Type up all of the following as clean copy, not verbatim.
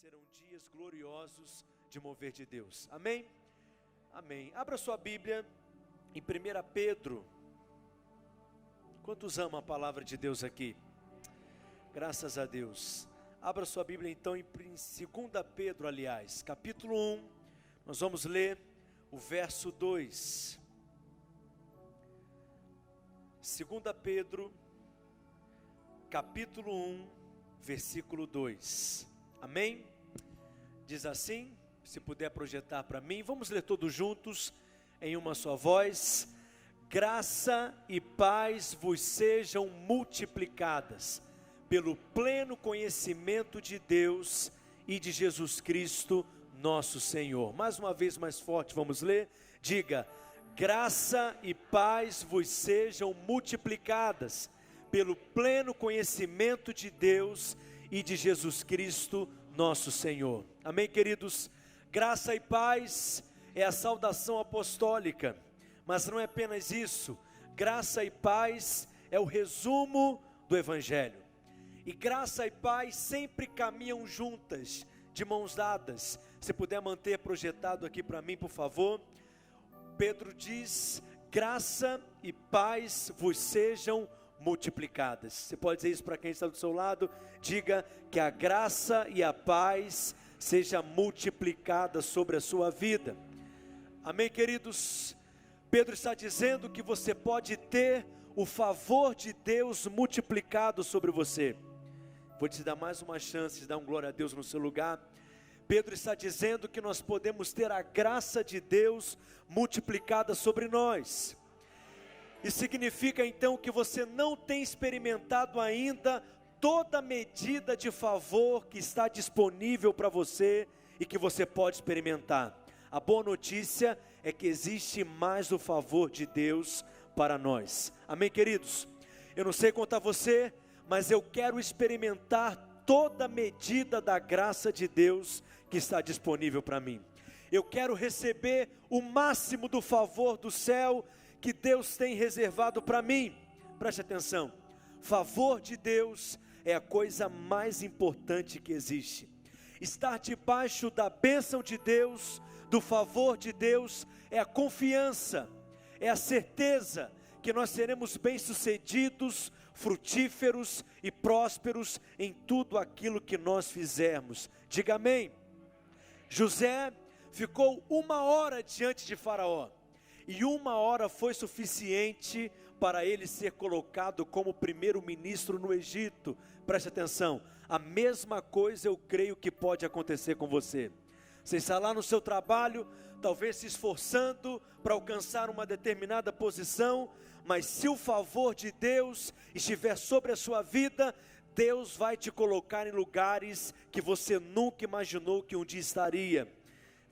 serão dias gloriosos de mover de Deus. Amém? Amém. Abra sua Bíblia em 1 Pedro. Quantos amam a palavra de Deus aqui? Graças a Deus. Abra sua Bíblia então em 2 Pedro, capítulo 1. Nós vamos ler o verso 2. 2 Pedro, capítulo 1, versículo 2. Amém? Diz assim, se puder projetar para mim, vamos ler todos juntos, em uma só voz. Graça e paz vos sejam multiplicadas, pelo pleno conhecimento de Deus e de Jesus Cristo, nosso Senhor. Mais uma vez, mais forte, vamos ler. Diga: graça e paz vos sejam multiplicadas, pelo pleno conhecimento de Deus e de Jesus Cristo, nosso Senhor. Amém, queridos? Graça e paz é a saudação apostólica, mas não é apenas isso. Graça e paz é o resumo do Evangelho. E graça e paz sempre caminham juntas, de mãos dadas. Se puder manter projetado aqui para mim, por favor. Pedro diz: graça e paz vos sejam multiplicadas. Você pode dizer isso para quem está do seu lado? Diga que a graça e a paz seja multiplicada sobre a sua vida. Amém, queridos? Pedro está dizendo que você pode ter o favor de Deus multiplicado sobre você. Vou te dar mais uma chance de dar um glória a Deus no seu lugar. Pedro está dizendo que nós podemos ter a graça de Deus multiplicada sobre nós. Isso significa então que você não tem experimentado ainda toda a medida de favor que está disponível para você e que você pode experimentar. A boa notícia é que existe mais o favor de Deus para nós. Amém, queridos? Eu não sei quanto a você, mas eu quero experimentar toda a medida da graça de Deus que está disponível para mim. Eu quero receber o máximo do favor do céu que Deus tem reservado para mim. Preste atenção, favor de Deus é a coisa mais importante que existe. Estar debaixo da bênção de Deus, do favor de Deus, é a confiança, é a certeza que nós seremos bem-sucedidos, frutíferos e prósperos em tudo aquilo que nós fizermos. Diga amém. José ficou 1 hora diante de Faraó, e 1 hora foi suficiente para ele ser colocado como primeiro-ministro no Egito. Preste atenção, a mesma coisa eu creio que pode acontecer com você. Você está lá no seu trabalho, talvez se esforçando para alcançar uma determinada posição, mas se o favor de Deus estiver sobre a sua vida, Deus vai te colocar em lugares que você nunca imaginou que um dia estaria.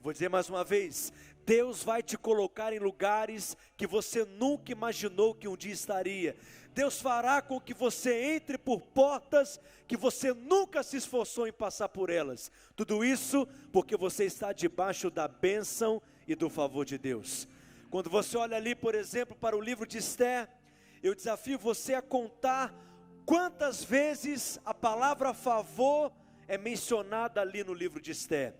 Vou dizer mais uma vez, Deus vai te colocar em lugares que você nunca imaginou que um dia estaria. Deus fará com que você entre por portas que você nunca se esforçou em passar por elas. Tudo isso porque você está debaixo da bênção e do favor de Deus. Quando você olha ali, por exemplo, para o livro de Esther, eu desafio você a contar quantas vezes a palavra favor é mencionada ali no livro de Esther.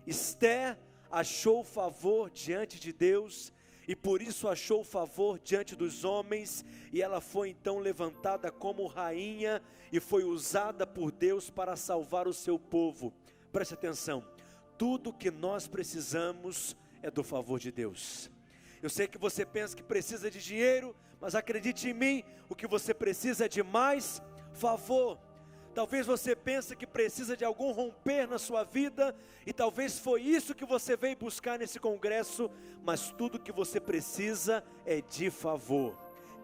Esther achou favor diante de Deus, e por isso achou favor diante dos homens, e ela foi então levantada como rainha, e foi usada por Deus para salvar o seu povo. Preste atenção, tudo que nós precisamos é do favor de Deus. Eu sei que você pensa que precisa de dinheiro, mas acredite em mim, o que você precisa é de mais favor. Talvez você pense que precisa de algum romper na sua vida, e talvez foi isso que você veio buscar nesse congresso, mas tudo que você precisa é de favor.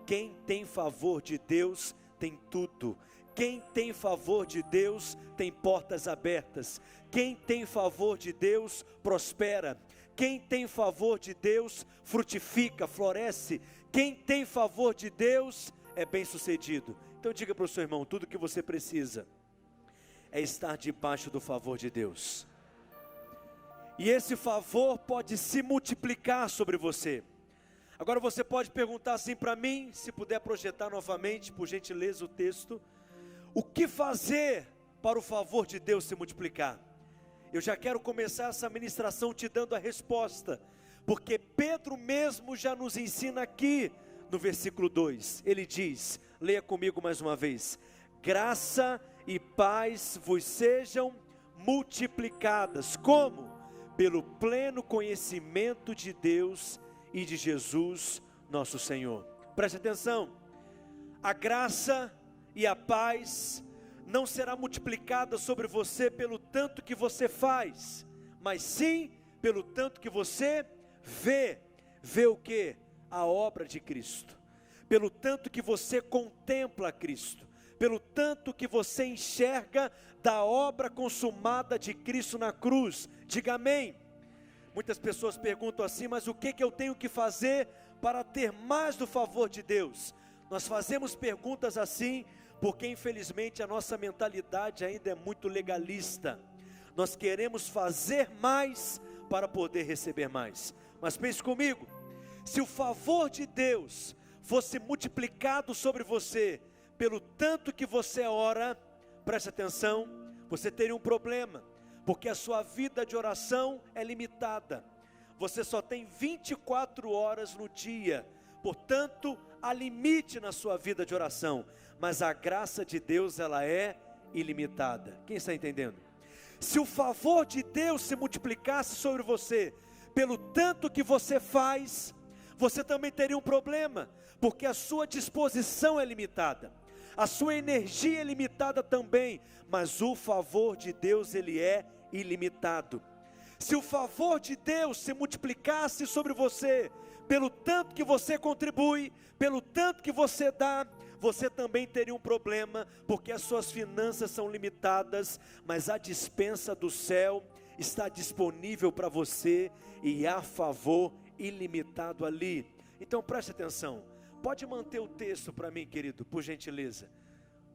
Quem tem favor de Deus tem tudo. Quem tem favor de Deus tem portas abertas. Quem tem favor de Deus prospera. Quem tem favor de Deus frutifica, floresce. Quem tem favor de Deus é bem-sucedido. Então diga para o seu irmão, tudo que você precisa é estar debaixo do favor de Deus. E esse favor pode se multiplicar sobre você. Agora você pode perguntar assim para mim, se puder projetar novamente, por gentileza, o texto. O que fazer para o favor de Deus se multiplicar? Eu já quero começar essa ministração te dando a resposta, porque Pedro mesmo já nos ensina aqui no versículo 2. Ele diz, leia comigo mais uma vez: graça e paz vos sejam multiplicadas. Como? Pelo pleno conhecimento de Deus e de Jesus nosso Senhor. Preste atenção, a graça e a paz não será multiplicada sobre você pelo tanto que você faz, mas sim pelo tanto que você vê. Vê o quê? A obra de Cristo. Pelo tanto que você contempla Cristo, pelo tanto que você enxerga da obra consumada de Cristo na cruz. Diga amém. Muitas pessoas perguntam assim, mas o que eu tenho que fazer para ter mais do favor de Deus? Nós fazemos perguntas assim, porque infelizmente a nossa mentalidade ainda é muito legalista. Nós queremos fazer mais para poder receber mais. Mas pense comigo, se o favor de Deus fosse multiplicado sobre você, pelo tanto que você ora, preste atenção, você teria um problema, porque a sua vida de oração é limitada. Você só tem 24 horas no dia, portanto, há limite na sua vida de oração, mas a graça de Deus, ela é ilimitada. Quem está entendendo? Se o favor de Deus se multiplicasse sobre você, pelo tanto que você faz, você também teria um problema, porque a sua disposição é limitada, a sua energia é limitada também, mas o favor de Deus, ele é ilimitado. Se o favor de Deus se multiplicasse sobre você, pelo tanto que você contribui, pelo tanto que você dá, você também teria um problema, porque as suas finanças são limitadas, mas a dispensa do céu está disponível para você, e há favor ilimitado ali. Então preste atenção, pode manter o texto para mim, querido, por gentileza.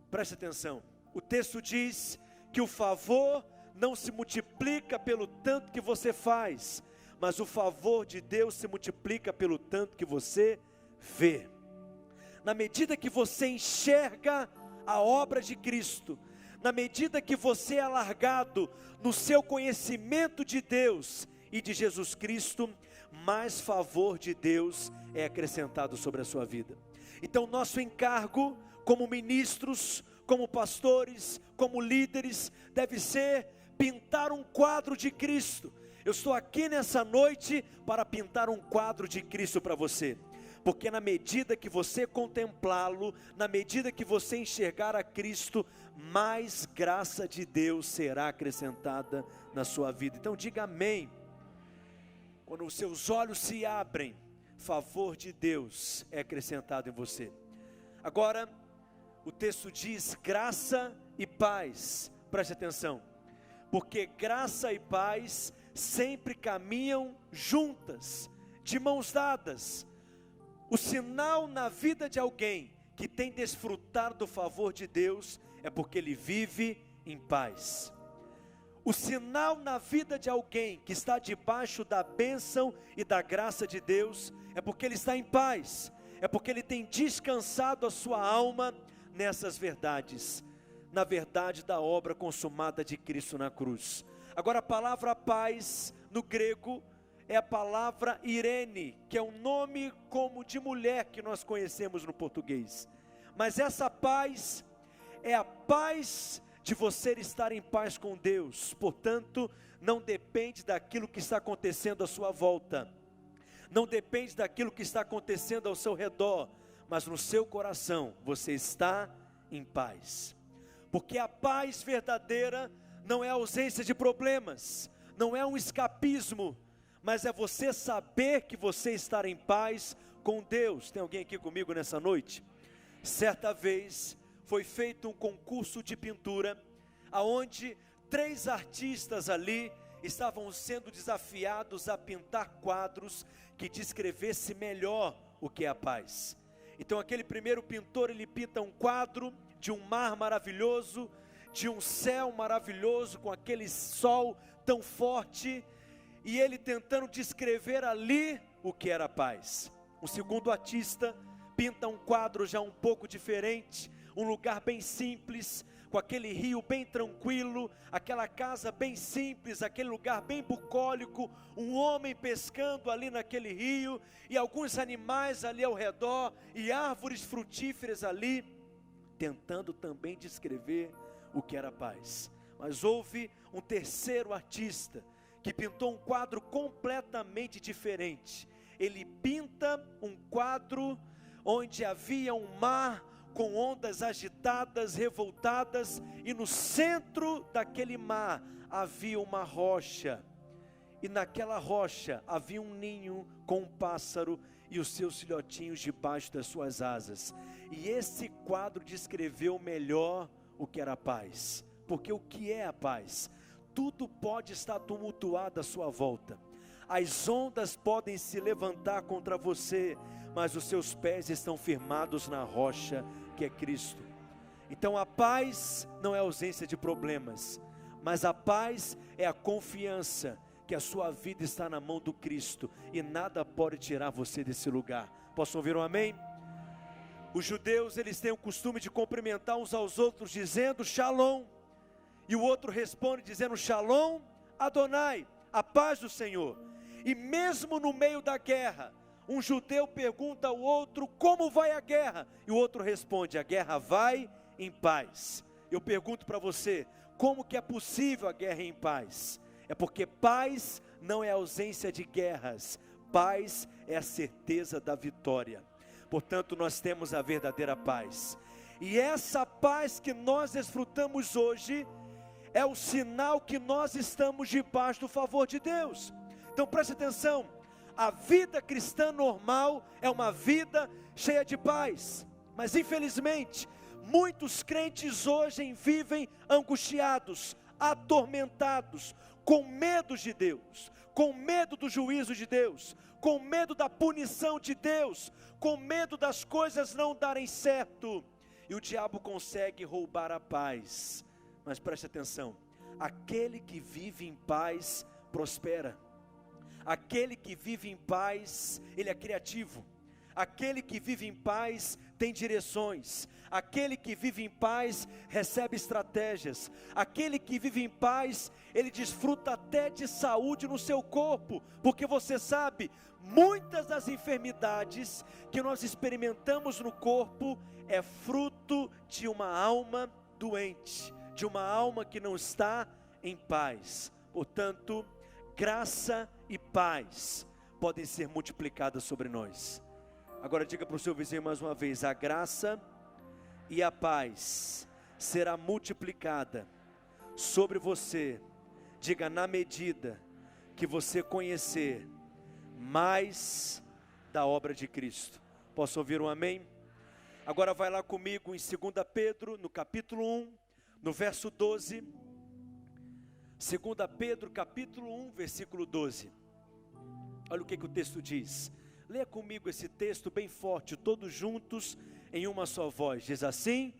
Preste atenção, o texto diz que o favor não se multiplica pelo tanto que você faz, mas o favor de Deus se multiplica pelo tanto que você vê. Na medida que você enxerga a obra de Cristo, na medida que você é alargado no seu conhecimento de Deus e de Jesus Cristo, mais favor de Deus é acrescentado sobre a sua vida. Então nosso encargo como ministros, como pastores, como líderes, deve ser pintar um quadro de Cristo. Eu estou aqui nessa noite para pintar um quadro de Cristo para você, porque na medida que você contemplá-lo, na medida que você enxergar a Cristo, mais graça de Deus será acrescentada na sua vida. Então diga amém. Quando os seus olhos se abrem, favor de Deus é acrescentado em você. Agora, o texto diz graça e paz. Preste atenção, porque graça e paz sempre caminham juntas, de mãos dadas. O sinal na vida de alguém que tem desfrutado do favor de Deus é porque ele vive em paz. O sinal na vida de alguém que está debaixo da bênção e da graça de Deus é porque ele está em paz, é porque ele tem descansado a sua alma nessas verdades, na verdade da obra consumada de Cristo na cruz. Agora a palavra paz no grego é a palavra Irene, que é um nome como de mulher que nós conhecemos no português, mas essa paz é a paz de você estar em paz com Deus. Portanto, não depende daquilo que está acontecendo à sua volta, não depende daquilo que está acontecendo ao seu redor, mas no seu coração você está em paz, porque a paz verdadeira não é a ausência de problemas, não é um escapismo, mas é você saber que você está em paz com Deus. Tem alguém aqui comigo nessa noite? Certa vez foi feito um concurso de pintura, aonde 3 artistas ali estavam sendo desafiados a pintar quadros que descrevesse melhor o que é a paz. Então aquele primeiro pintor, ele pinta um quadro de um mar maravilhoso, de um céu maravilhoso, com aquele sol tão forte, e ele tentando descrever ali o que era a paz. O segundo artista pinta um quadro já um pouco diferente, um lugar bem simples, com aquele rio bem tranquilo, aquela casa bem simples, aquele lugar bem bucólico, um homem pescando ali naquele rio, e alguns animais ali ao redor, e árvores frutíferas ali, tentando também descrever o que era paz. Mas houve um terceiro artista, que pintou um quadro completamente diferente. Ele pinta um quadro onde havia um mar com ondas agitadas, revoltadas, e no centro daquele mar havia uma rocha, e naquela rocha havia um ninho com um pássaro e os seus filhotinhos debaixo das suas asas. E esse quadro descreveu melhor o que era a paz, porque o que é a paz? Tudo pode estar tumultuado à sua volta, as ondas podem se levantar contra você, mas os seus pés estão firmados na rocha que é Cristo. Então a paz não é ausência de problemas, mas a paz é a confiança que a sua vida está na mão do Cristo, e nada pode tirar você desse lugar. Posso ouvir um amém? Os judeus, eles têm o costume de cumprimentar uns aos outros dizendo Shalom, e o outro responde dizendo Shalom Adonai, a paz do Senhor. E mesmo no meio da guerra, um judeu pergunta ao outro como vai a guerra, e o outro responde, a guerra vai em paz. Eu pergunto para você, como que é possível a guerra em paz? É porque paz não é ausência de guerras, paz é a certeza da vitória. Portanto, nós temos a verdadeira paz, e essa paz que nós desfrutamos hoje, é o sinal que nós estamos debaixo do favor de Deus. Então preste atenção, a vida cristã normal é uma vida cheia de paz, mas infelizmente, muitos crentes hoje vivem angustiados, atormentados, com medo de Deus, com medo do juízo de Deus, com medo da punição de Deus, com medo das coisas não darem certo, e o diabo consegue roubar a paz. Mas preste atenção, aquele que vive em paz prospera, aquele que vive em paz, ele é criativo, aquele que vive em paz tem direções, aquele que vive em paz recebe estratégias, aquele que vive em paz, ele desfruta até de saúde no seu corpo, porque você sabe, muitas das enfermidades que nós experimentamos no corpo, é fruto de uma alma doente, de uma alma que não está em paz. Portanto, graça e paz podem ser multiplicadas sobre nós. Agora diga para o seu vizinho mais uma vez, a graça e a paz será multiplicada sobre você, diga, na medida que você conhecer mais da obra de Cristo. Posso ouvir um amém? Agora vai lá comigo em 2 Pedro, no capítulo 1, no verso 12, 2 Pedro capítulo 1, versículo 12, olha o que o texto diz, leia comigo esse texto bem forte, todos juntos em uma só voz, diz assim,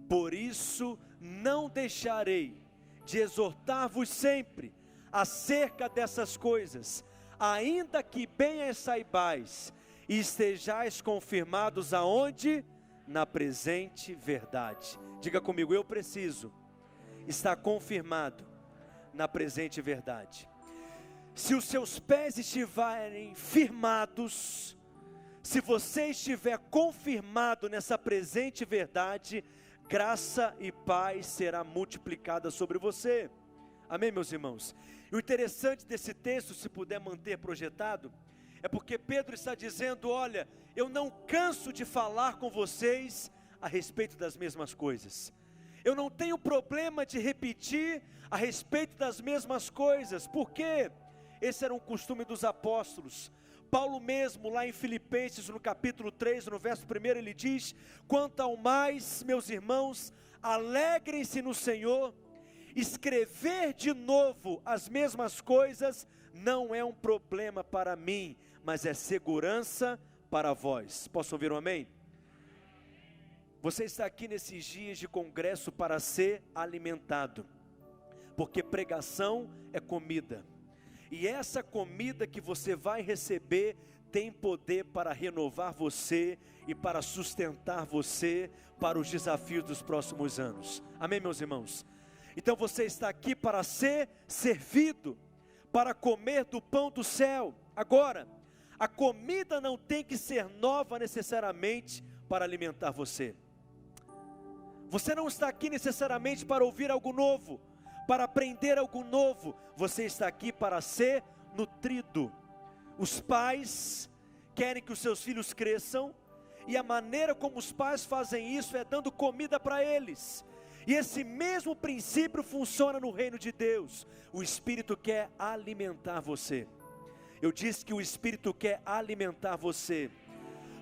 por isso não deixarei de exortar-vos sempre acerca dessas coisas, ainda que bem as saibais, e estejais confirmados aonde? Na presente verdade. Diga comigo, eu preciso estar confirmado na presente verdade. Se os seus pés estiverem firmados, se você estiver confirmado nessa presente verdade, graça e paz será multiplicada sobre você. Amém, meus irmãos? E o interessante desse texto, se puder manter projetado, é porque Pedro está dizendo, olha, eu não canso de falar com vocês a respeito das mesmas coisas. Eu não tenho problema de repetir a respeito das mesmas coisas. Por quê? Esse era um costume dos apóstolos. Paulo mesmo, lá em Filipenses, no capítulo 3, no verso 1, ele diz, quanto ao mais, meus irmãos, alegrem-se no Senhor. Escrever de novo as mesmas coisas não é um problema para mim, mas é segurança para vós. Posso ouvir um amém? Você está aqui nesses dias de congresso para ser alimentado, porque pregação é comida, e essa comida que você vai receber tem poder para renovar você e para sustentar você para os desafios dos próximos anos. Amém, meus irmãos? Então você está aqui para ser servido, para comer do pão do céu. Agora, a comida não tem que ser nova necessariamente para alimentar você. Você não está aqui necessariamente para ouvir algo novo, para aprender algo novo. Você está aqui para ser nutrido. Os pais querem que os seus filhos cresçam, e a maneira como os pais fazem isso é dando comida para eles. E esse mesmo princípio funciona no reino de Deus. O Espírito quer alimentar você. Eu disse que o Espírito quer alimentar você.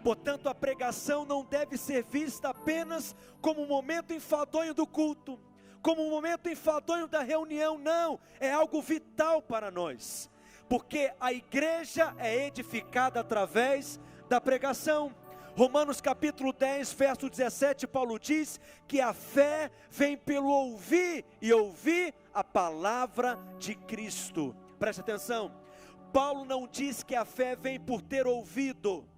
Portanto, a pregação não deve ser vista apenas como um momento enfadonho do culto, como um momento enfadonho da reunião. Não, é algo vital para nós, porque a igreja é edificada através da pregação. Romanos capítulo 10, verso 17, Paulo diz que a fé vem pelo ouvir, e ouvir a palavra de Cristo. Preste atenção, Paulo não diz que a fé vem por ter ouvido.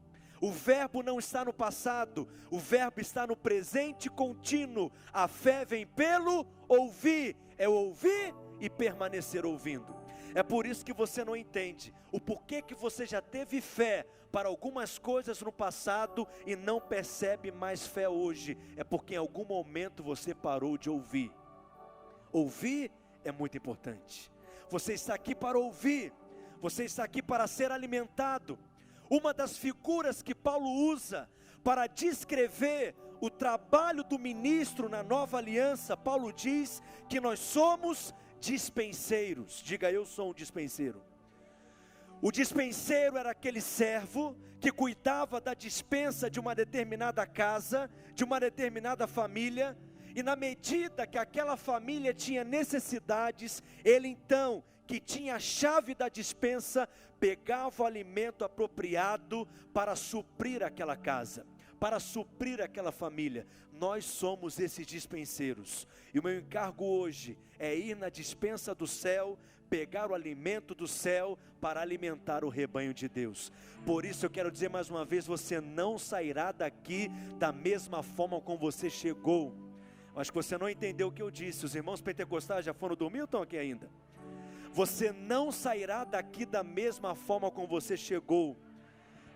O verbo não está no passado, o verbo está no presente contínuo. A fé vem pelo ouvir, é ouvir e permanecer ouvindo. É por isso que você não entende o porquê que você já teve fé para algumas coisas no passado e não percebe mais fé hoje. É porque em algum momento você parou de ouvir. Ouvir é muito importante. Você está aqui para ouvir, você está aqui para ser alimentado. Uma das figuras que Paulo usa para descrever o trabalho do ministro na nova aliança, Paulo diz que nós somos dispenseiros. Diga: eu sou um dispenseiro. O dispenseiro era aquele servo que cuidava da dispensa de uma determinada casa, de uma determinada família, e na medida que aquela família tinha necessidades, ele então, que tinha a chave da dispensa, pegava o alimento apropriado para suprir aquela casa, para suprir aquela família. Nós somos esses dispenseiros, e o meu encargo hoje é ir na dispensa do céu, pegar o alimento do céu para alimentar o rebanho de Deus. Por isso eu quero dizer mais uma vez, você não sairá daqui da mesma forma como você chegou. Acho que você não entendeu o que eu disse. Os irmãos pentecostais já foram dormir ou estão aqui ainda? Você não sairá daqui da mesma forma como você chegou,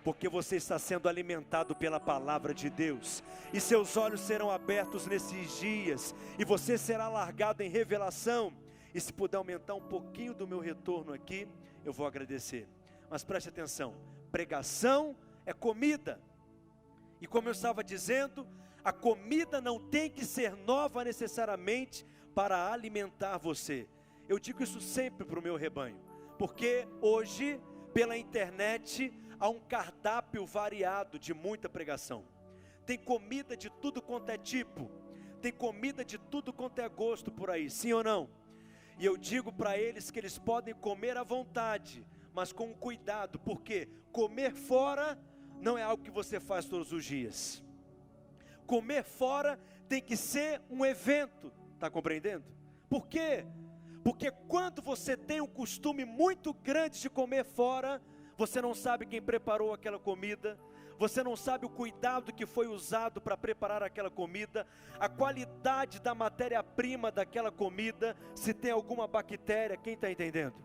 porque você está sendo alimentado pela palavra de Deus, e seus olhos serão abertos nesses dias, e você será largado em revelação. E se puder aumentar um pouquinho do meu retorno aqui, eu vou agradecer. Mas preste atenção, pregação é comida, e como eu estava dizendo, a comida não tem que ser nova necessariamente para alimentar você. Eu digo isso sempre para o meu rebanho, porque hoje, pela internet, há um cardápio variado de muita pregação. Tem comida de tudo quanto é tipo, tem comida de tudo quanto é gosto por aí, sim ou não? E eu digo para eles que eles podem comer à vontade, mas com cuidado, porque comer fora não é algo que você faz todos os dias. Comer fora tem que ser um evento, está compreendendo? Por quê? Porque quando você tem um costume muito grande de comer fora, você não sabe quem preparou aquela comida, você não sabe o cuidado que foi usado para preparar aquela comida, a qualidade da matéria-prima daquela comida, se tem alguma bactéria, quem está entendendo?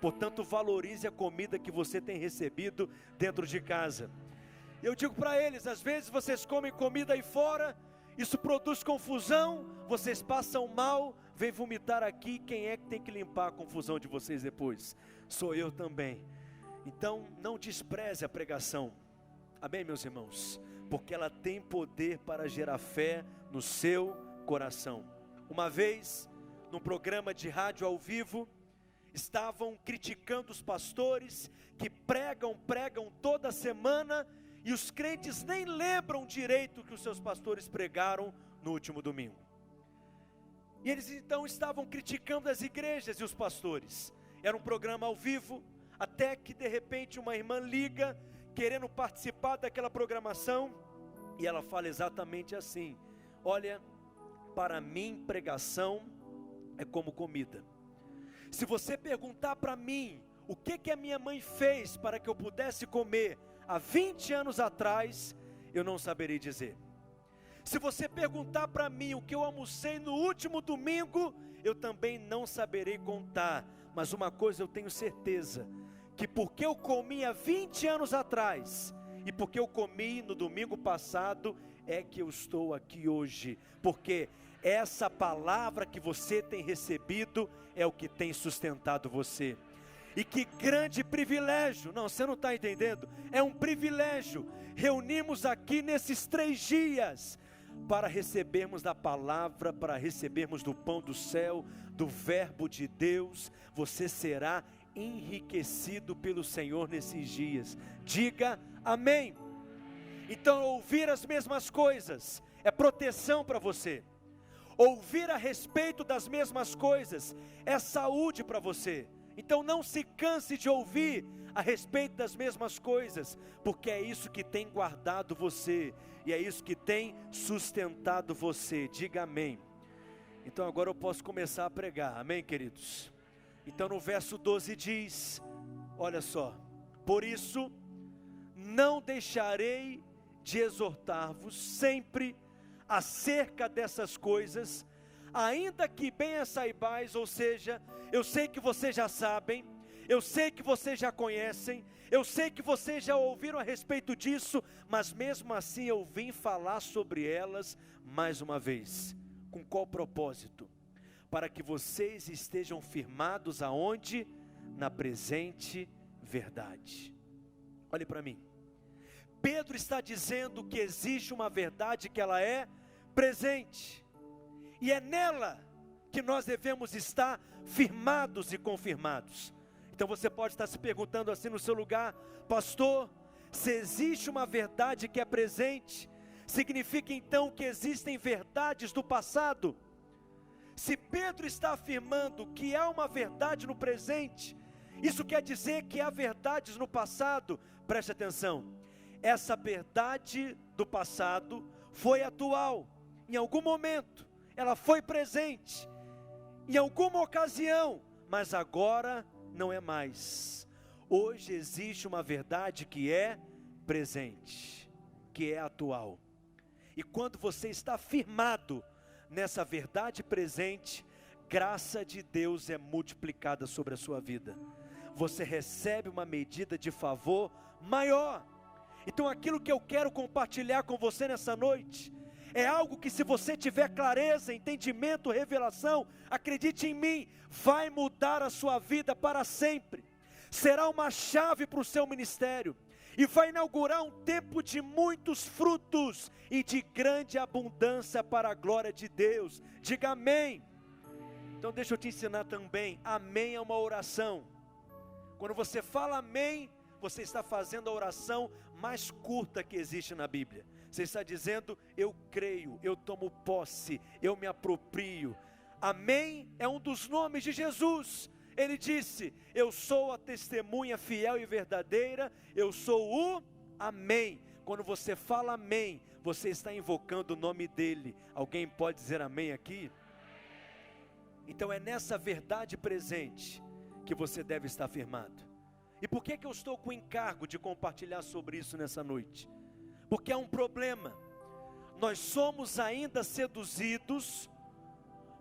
Portanto, valorize a comida que você tem recebido dentro de casa. Eu digo para eles, às vezes vocês comem comida aí fora, isso produz confusão, vocês passam mal, vem vomitar aqui, quem é que tem que limpar a confusão de vocês depois? Sou eu também. Então não despreze a pregação, amém, meus irmãos? Porque ela tem poder para gerar fé no seu coração. Uma vez, num programa de rádio ao vivo, estavam criticando os pastores que pregam toda semana, e os crentes nem lembram direito o que os seus pastores pregaram no último domingo. E eles então estavam criticando as igrejas e os pastores. Era um programa ao vivo, até que de repente uma irmã liga, querendo participar daquela programação, e ela fala exatamente assim: olha, para mim pregação é como comida. Se você perguntar para mim o que a minha mãe fez para que eu pudesse comer há 20 anos atrás, eu não saberei dizer. Se você perguntar para mim o que eu almocei no último domingo, eu também não saberei contar. Mas uma coisa eu tenho certeza, que porque eu comi há 20 anos atrás, e porque eu comi no domingo passado, é que eu estou aqui hoje. Porque essa palavra que você tem recebido, é o que tem sustentado você. E que grande privilégio, não, você não está entendendo, é um privilégio, reunimos aqui nesses 3 dias, para recebermos da palavra, para recebermos do pão do céu, do verbo de Deus. Você será enriquecido pelo Senhor nesses dias, diga amém. Então ouvir as mesmas coisas, é proteção para você, ouvir a respeito das mesmas coisas, é saúde para você. Então não se canse de ouvir a respeito das mesmas coisas, porque é isso que tem guardado você, e é isso que tem sustentado você, diga amém. Então agora eu posso começar a pregar, amém, queridos? Então no verso 12 diz, olha só: por isso não deixarei de exortar-vos sempre acerca dessas coisas, ainda que bem as saibais, ou seja, eu sei que vocês já sabem, eu sei que vocês já conhecem, eu sei que vocês já ouviram a respeito disso, mas mesmo assim eu vim falar sobre elas mais uma vez. Com qual propósito? Para que vocês estejam firmados aonde? Na presente verdade. Olhe para mim. Pedro está dizendo que existe uma verdade que ela é presente, e é nela que nós devemos estar firmados e confirmados. Então você pode estar se perguntando assim no seu lugar: pastor, se existe uma verdade que é presente, significa então que existem verdades do passado? Se Pedro está afirmando que há uma verdade no presente, isso quer dizer que há verdades no passado? Preste atenção, essa verdade do passado foi atual, em algum momento, ela foi presente, em alguma ocasião, mas agora não é mais. Hoje existe uma verdade que é presente, que é atual. E quando você está firmado nessa verdade presente, graça de Deus é multiplicada sobre a sua vida. Você recebe uma medida de favor maior. Então aquilo que eu quero compartilhar com você nessa noite, é algo que, se você tiver clareza, entendimento, revelação, acredite em mim, vai mudar a sua vida para sempre. Será uma chave para o seu ministério, e vai inaugurar um tempo de muitos frutos, e de grande abundância para a glória de Deus, diga amém. Então deixa eu te ensinar também, amém é uma oração. Quando você fala amém, você está fazendo a oração mais curta que existe na Bíblia. Você está dizendo: eu creio, eu tomo posse, eu me aproprio. Amém é um dos nomes de Jesus. Ele disse: eu sou a testemunha fiel e verdadeira, eu sou o amém. Quando você fala amém, você está invocando o nome dele. Alguém pode dizer amém aqui? Então é nessa verdade presente que você deve estar firmado. E por que eu estou com o encargo de compartilhar sobre isso nessa noite? Porque há um problema. Nós somos ainda seduzidos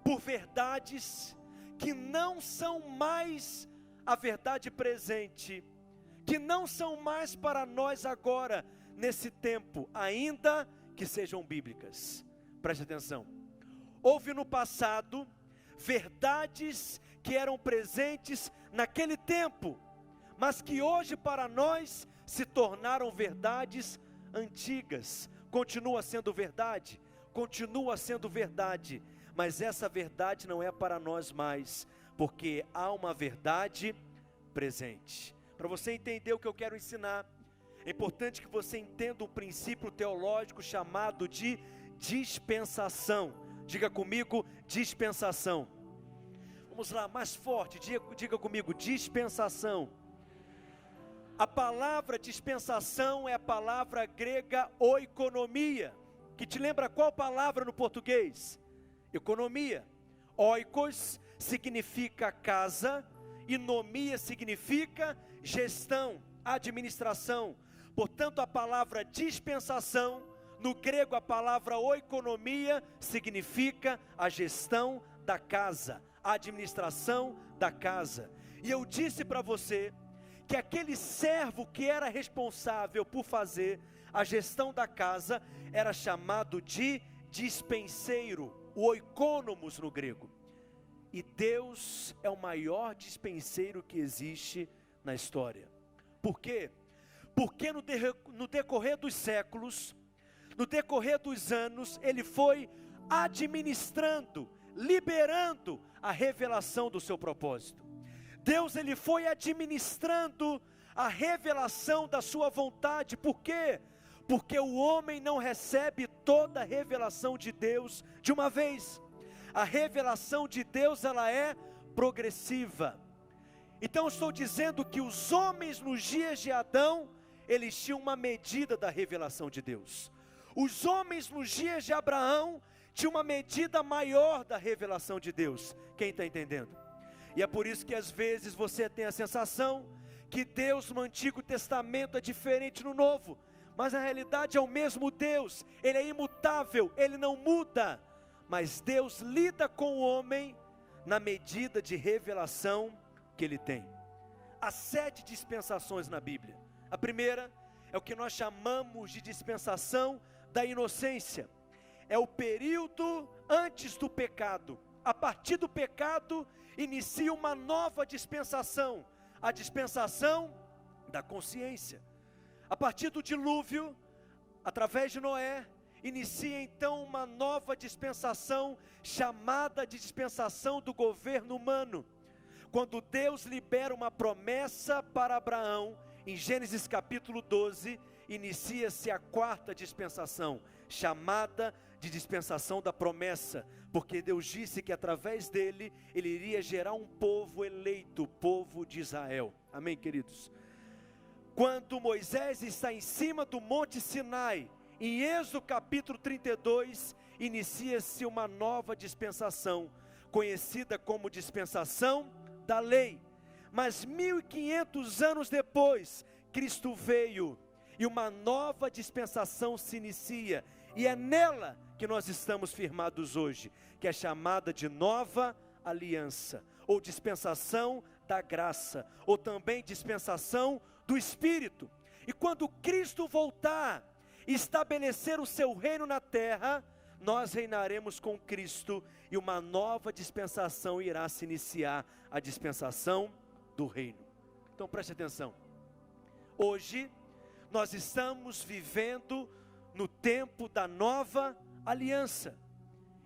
por verdades que não são mais a verdade presente, que não são mais para nós agora, nesse tempo, ainda que sejam bíblicas. Preste atenção. Houve no passado verdades que eram presentes naquele tempo, mas que hoje para nós se tornaram verdades antigas. Continua sendo verdade, mas essa verdade não é para nós mais, porque há uma verdade presente. Para você entender o que eu quero ensinar, é importante que você entenda um princípio teológico chamado de dispensação. Diga comigo, dispensação. Vamos lá, mais forte, diga comigo, dispensação. A palavra dispensação é a palavra grega oikonomia, que te lembra qual palavra no português? Economia. Oikos significa casa inomia significa gestão, administração. Portanto, a palavra dispensação, no grego a palavra oikonomia, significa a gestão da casa, a administração da casa. E eu disse para você que aquele servo que era responsável por fazer a gestão da casa era chamado de dispenseiro, o oikonomos no grego. E Deus é o maior dispenseiro que existe na história. Por quê? Porque no decorrer dos séculos, no decorrer dos anos, Ele foi administrando, liberando a revelação do seu propósito. Deus, Ele foi administrando a revelação da sua vontade. Por quê? Porque o homem não recebe toda a revelação de Deus de uma vez. A revelação de Deus, ela é progressiva. Então eu estou dizendo que os homens nos dias de Adão, eles tinham uma medida da revelação de Deus. Os homens nos dias de Abraão tinham uma medida maior da revelação de Deus. Quem está entendendo? E é por isso que às vezes você tem a sensação que Deus no Antigo Testamento é diferente no Novo. Mas na realidade é o mesmo Deus. Ele é imutável, Ele não muda. Mas Deus lida com o homem na medida de revelação que Ele tem. Há 7 dispensações na Bíblia. A primeira é o que nós chamamos de dispensação da inocência. É o período antes do pecado. A partir do pecado, inicia uma nova dispensação. A dispensação da consciência. A partir do dilúvio, através de Noé, inicia então uma nova dispensação, chamada de dispensação do governo humano. Quando Deus libera uma promessa para Abraão, em Gênesis capítulo 12, inicia-se a 4ª dispensação, chamada de dispensação da promessa, porque Deus disse que através dele, ele iria gerar um povo eleito, o povo de Israel. Amém, queridos? Quando Moisés está em cima do Monte Sinai, em Êxodo capítulo 32, inicia-se uma nova dispensação, conhecida como dispensação da lei. Mas 1500 anos depois, Cristo veio e uma nova dispensação se inicia, e é nela que nós estamos firmados hoje, que é chamada de nova aliança, ou dispensação da graça, ou também dispensação do Espírito. E quando Cristo voltar e estabelecer o seu reino na terra, nós reinaremos com Cristo, e uma nova dispensação irá se iniciar, a dispensação do reino. Então preste atenção, hoje nós estamos vivendo no tempo da nova aliança,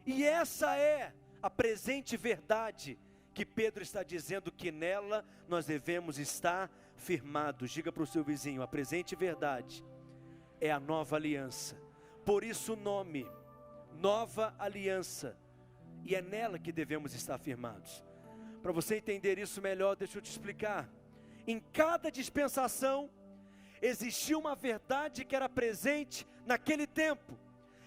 e essa é a presente verdade, que Pedro está dizendo que nela nós devemos estar firmados. Diga para o seu vizinho, a presente verdade é a nova aliança, por isso o nome, nova aliança, e é nela que devemos estar firmados. Para você entender isso melhor, deixa eu te explicar. Em cada dispensação, existia uma verdade que era presente naquele tempo.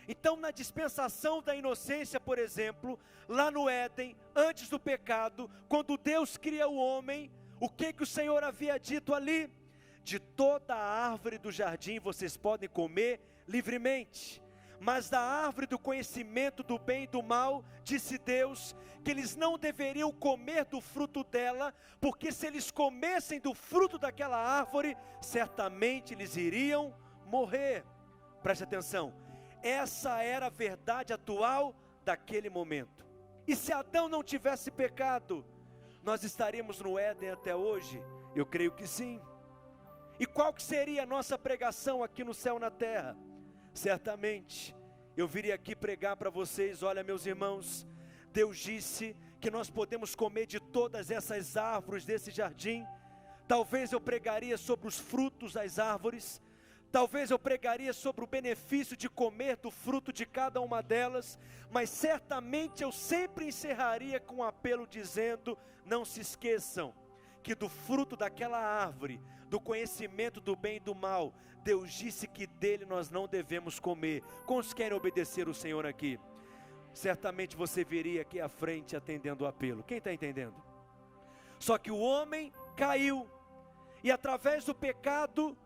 Então na dispensação da inocência, por exemplo, lá no Éden, antes do pecado, quando Deus cria o homem, o que o Senhor havia dito ali? De toda a árvore do jardim vocês podem comer livremente, mas da árvore do conhecimento do bem e do mal, disse Deus, que eles não deveriam comer do fruto dela, porque se eles comessem do fruto daquela árvore, certamente eles iriam morrer. Preste atenção, essa era a verdade atual daquele momento. E se Adão não tivesse pecado, nós estaríamos no Éden até hoje? Eu creio que sim. E qual que seria a nossa pregação aqui no céu na terra? Certamente, eu viria aqui pregar para vocês, olha meus irmãos, Deus disse que nós podemos comer de todas essas árvores desse jardim. Talvez eu pregaria sobre os frutos das árvores, talvez eu pregaria sobre o benefício de comer do fruto de cada uma delas, mas certamente eu sempre encerraria com um apelo dizendo, não se esqueçam, que do fruto daquela árvore, do conhecimento do bem e do mal, Deus disse que dele nós não devemos comer. Quantos querem obedecer o Senhor aqui? Certamente você viria aqui à frente atendendo o apelo. Quem está entendendo? Só que o homem caiu, e através do pecado,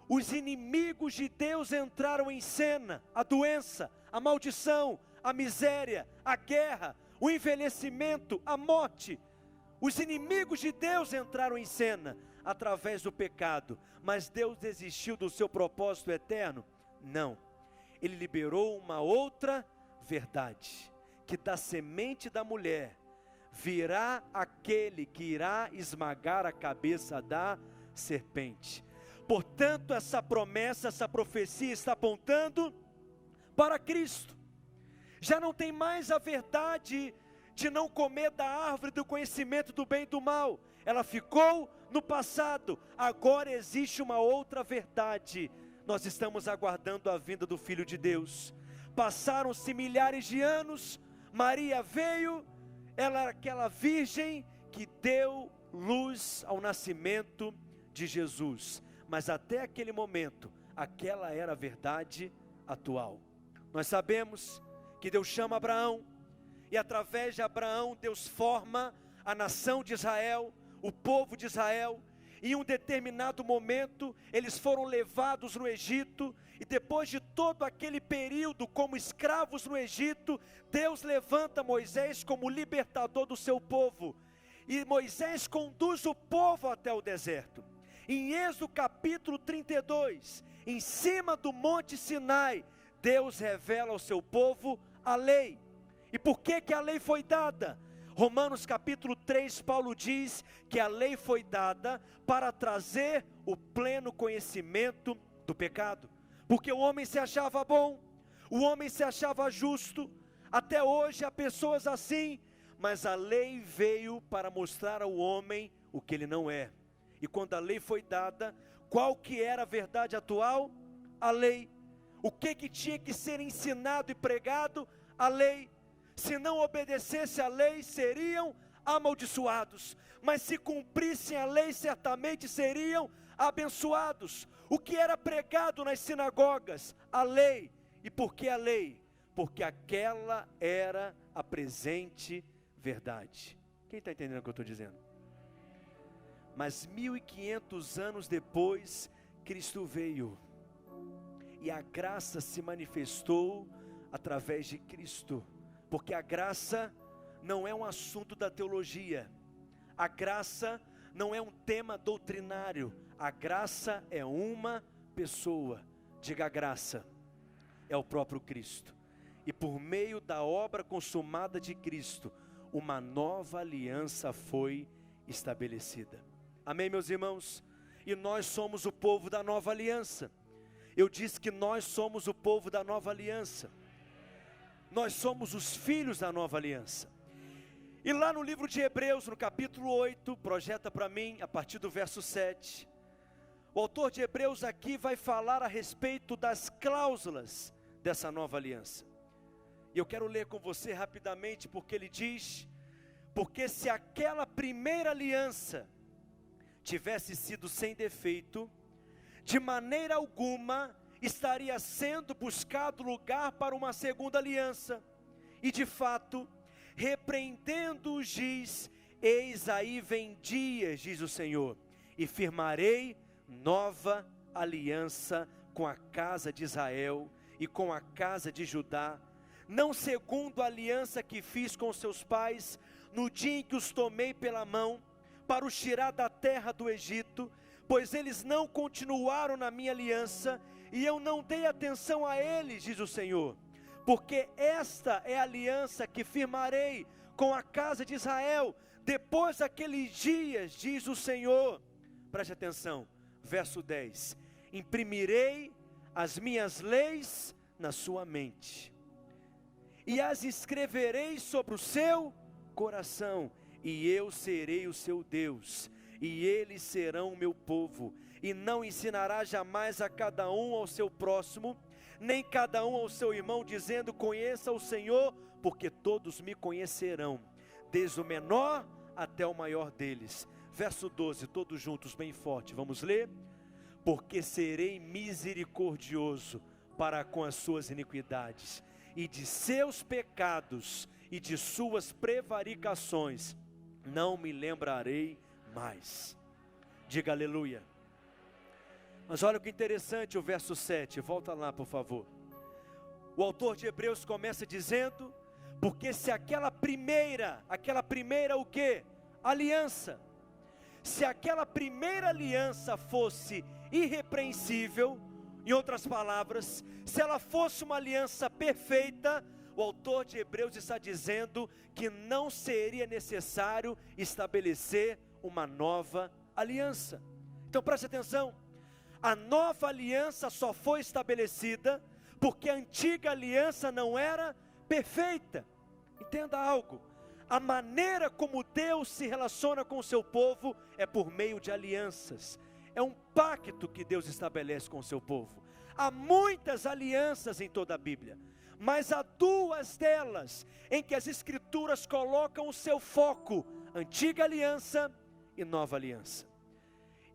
os inimigos de Deus entraram em cena: a doença, a maldição, a miséria, a guerra, o envelhecimento, a morte. Os inimigos de Deus entraram em cena através do pecado. Mas Deus desistiu do seu propósito eterno? Não. Ele liberou uma outra verdade, que da semente da mulher virá aquele que irá esmagar a cabeça da serpente. Portanto, essa promessa, essa profecia está apontando para Cristo. Já não tem mais a verdade de não comer da árvore do conhecimento do bem e do mal. Ela ficou no passado. Agora existe uma outra verdade. Nós estamos aguardando a vinda do Filho de Deus. Passaram-se milhares de anos. Maria veio. Ela era aquela virgem que deu luz ao nascimento de Jesus. Mas até aquele momento, aquela era a verdade atual. Nós sabemos que Deus chama Abraão, e através de Abraão Deus forma a nação de Israel, o povo de Israel. Em um determinado momento eles foram levados no Egito, e depois de todo aquele período como escravos no Egito, Deus levanta Moisés como libertador do seu povo, e Moisés conduz o povo até o deserto. Em Êxodo capítulo 32, em cima do monte Sinai, Deus revela ao seu povo a lei. E por que a lei foi dada? Romanos capítulo 3, Paulo diz que a lei foi dada para trazer o pleno conhecimento do pecado. Porque o homem se achava bom, o homem se achava justo. Até hoje há pessoas assim, mas a lei veio para mostrar ao homem o que ele não é. E quando a lei foi dada, qual que era a verdade atual? A lei. O que tinha que ser ensinado e pregado? A lei. Se não obedecesse a lei, seriam amaldiçoados. Mas se cumprissem a lei, certamente seriam abençoados. O que era pregado nas sinagogas? A lei. E por que a lei? Porque aquela era a presente verdade. Quem está entendendo o que eu estou dizendo? Mas 1500 anos depois, Cristo veio. E a graça se manifestou através de Cristo. Porque a graça não é um assunto da teologia. A graça não é um tema doutrinário. A graça é uma pessoa. Diga: a graça é o próprio Cristo. E por meio da obra consumada de Cristo, uma nova aliança foi estabelecida. Amém, meus irmãos? E nós somos o povo da nova aliança. Eu disse que nós somos o povo da nova aliança. Nós somos os filhos da nova aliança. E lá no livro de Hebreus, no capítulo 8, projeta para mim, a partir do verso 7. O autor de Hebreus aqui vai falar a respeito das cláusulas dessa nova aliança. E eu quero ler com você rapidamente, porque ele diz: porque se aquela primeira aliança tivesse sido sem defeito, de maneira alguma estaria sendo buscado lugar para uma segunda aliança. E de fato, repreendendo-os, diz: eis aí vem dias, diz o Senhor, e firmarei nova aliança com a casa de Israel e com a casa de Judá, não segundo a aliança que fiz com seus pais, no dia em que os tomei pela mão, para os tirar da terra do Egito, pois eles não continuaram na minha aliança, e eu não dei atenção a eles, diz o Senhor. Porque esta é a aliança que firmarei com a casa de Israel, depois daqueles dias, diz o Senhor. Preste atenção, verso 10. Imprimirei as minhas leis na sua mente, e as escreverei sobre o seu coração, e eu serei o seu Deus, e eles serão o meu povo. E não ensinará jamais a cada um ao seu próximo, nem cada um ao seu irmão, dizendo: conheça o Senhor, porque todos me conhecerão, desde o menor até o maior deles. Verso 12, todos juntos, bem forte, vamos ler? Porque serei misericordioso para com as suas iniquidades, e de seus pecados e de suas prevaricações não me lembrarei mais. Diga aleluia. Mas olha que interessante o verso 7, volta lá por favor. O autor de Hebreus começa dizendo: porque se aquela primeira o quê? Aliança. Se aquela primeira aliança fosse irrepreensível, em outras palavras, se ela fosse uma aliança perfeita, o autor de Hebreus está dizendo que não seria necessário estabelecer uma nova aliança. Então preste atenção, a nova aliança só foi estabelecida porque a antiga aliança não era perfeita. Entenda algo, a maneira como Deus se relaciona com o seu povo é por meio de alianças. É um pacto que Deus estabelece com o seu povo. Há muitas alianças em toda a Bíblia, mas há duas delas em que as Escrituras colocam o seu foco: antiga aliança e nova aliança.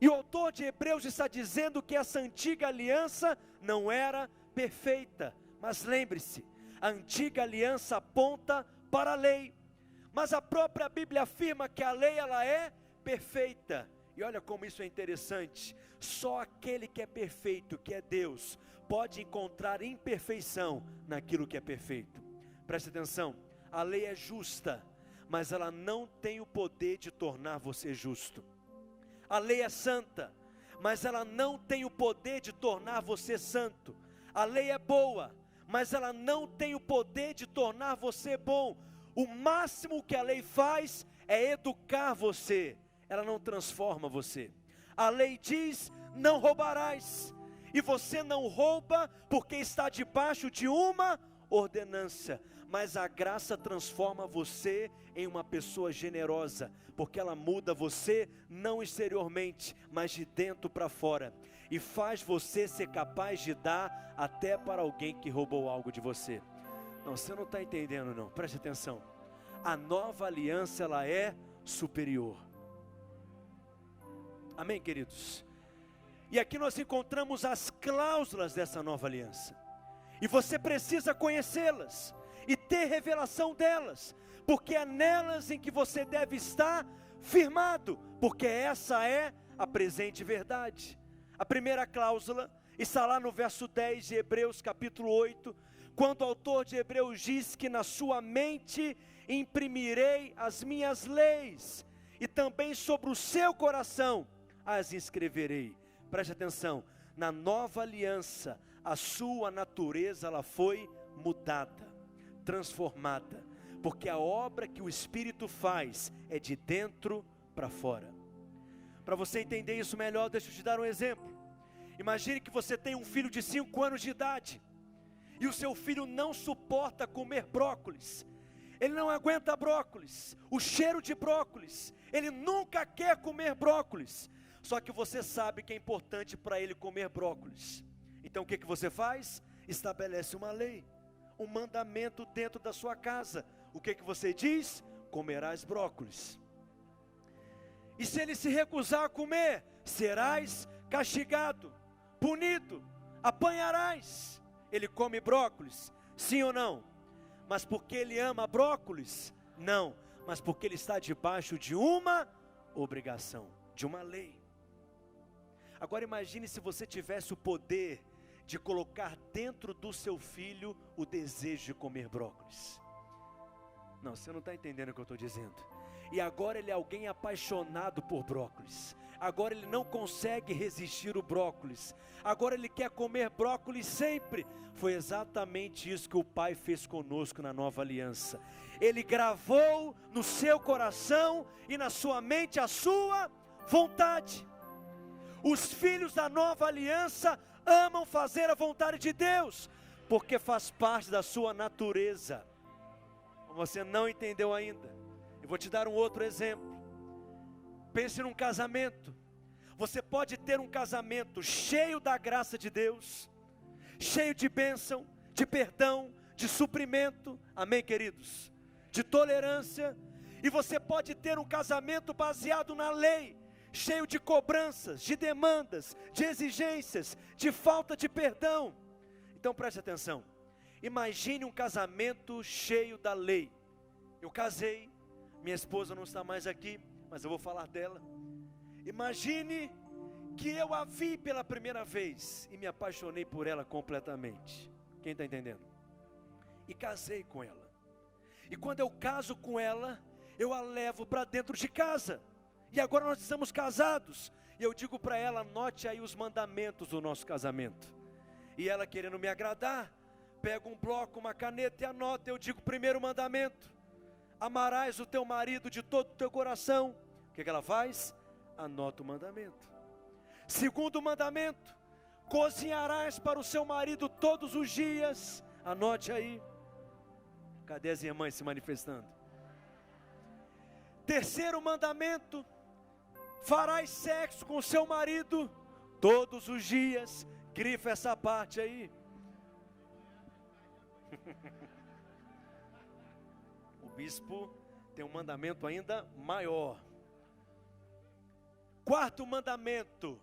E o autor de Hebreus está dizendo que essa antiga aliança não era perfeita, mas lembre-se, a antiga aliança aponta para a lei, mas a própria Bíblia afirma que a lei ela é perfeita. E olha como isso é interessante, só aquele que é perfeito, que é Deus, pode encontrar imperfeição naquilo que é perfeito. Preste atenção, a lei é justa, mas ela não tem o poder de tornar você justo. A lei é santa, mas ela não tem o poder de tornar você santo. A lei é boa, mas ela não tem o poder de tornar você bom. O máximo que a lei faz é educar você, ela não transforma você. A lei diz: não roubarás, e você não rouba porque está debaixo de uma ordenança, mas a graça transforma você em uma pessoa generosa, porque ela muda você não exteriormente, mas de dentro para fora, e faz você ser capaz de dar até para alguém que roubou algo de você. Não, você não está entendendo não, preste atenção, a nova aliança ela é superior. Amém, queridos? E aqui nós encontramos as cláusulas dessa nova aliança, e você precisa conhecê-las e ter revelação delas, porque é nelas em que você deve estar firmado, porque essa é a presente verdade. A primeira cláusula está lá no verso 10 de Hebreus capítulo 8, quando o autor de Hebreus diz que na sua mente imprimirei as minhas leis, e também sobre o seu coração as escreverei. Preste atenção, na nova aliança, a sua natureza ela foi mudada, transformada, porque a obra que o Espírito faz é de dentro para fora. Para você entender isso melhor, deixa eu te dar um exemplo. Imagine que você tem um filho de 5 anos de idade, e o seu filho não suporta comer brócolis, ele não aguenta brócolis, o cheiro de brócolis, ele nunca quer comer brócolis, só que você sabe que é importante para ele comer brócolis. Então o que você faz? Estabelece uma lei, um mandamento dentro da sua casa. O que você diz? Comerás brócolis. E se ele se recusar a comer, serás castigado, punido, apanharás. Ele come brócolis, sim ou não? Mas porque ele ama brócolis? Não, mas porque ele está debaixo de uma obrigação, de uma lei. Agora imagine se você tivesse o poder de colocar dentro do seu filho o desejo de comer brócolis. Não, você não está entendendo o que eu estou dizendo. E agora ele é alguém apaixonado por brócolis. Agora ele não consegue resistir o brócolis. Agora ele quer comer brócolis sempre. Foi exatamente isso que o Pai fez conosco na nova aliança. Ele gravou no seu coração e na sua mente a sua vontade. Os filhos da nova aliança amam fazer a vontade de Deus, porque faz parte da sua natureza. Você não entendeu ainda? Eu vou te dar um outro exemplo. Pense num casamento. Você pode ter um casamento cheio da graça de Deus, cheio de bênção, de perdão, de suprimento, amém, queridos? De tolerância. E você pode ter um casamento baseado na lei, cheio de cobranças, de demandas, de exigências, de falta de perdão. Então preste atenção, imagine um casamento cheio da lei. Eu casei, minha esposa não está mais aqui, mas eu vou falar dela. Imagine que eu a vi pela primeira vez e me apaixonei por ela completamente. Quem está entendendo? E casei com ela. E quando eu caso com ela, eu a levo para dentro de casa. E agora nós estamos casados. E eu digo para ela, anote aí os mandamentos do nosso casamento. E ela, querendo me agradar, pega um bloco, uma caneta e anota. Eu digo, primeiro mandamento: amarás o teu marido de todo o teu coração. O que ela faz? Anota o mandamento. Segundo mandamento: cozinharás para o seu marido todos os dias. Anote aí. Cadê as irmãs se manifestando? Terceiro mandamento: farás sexo com o seu marido todos os dias. Grifa essa parte aí. O bispo tem um mandamento ainda maior. Quarto mandamento: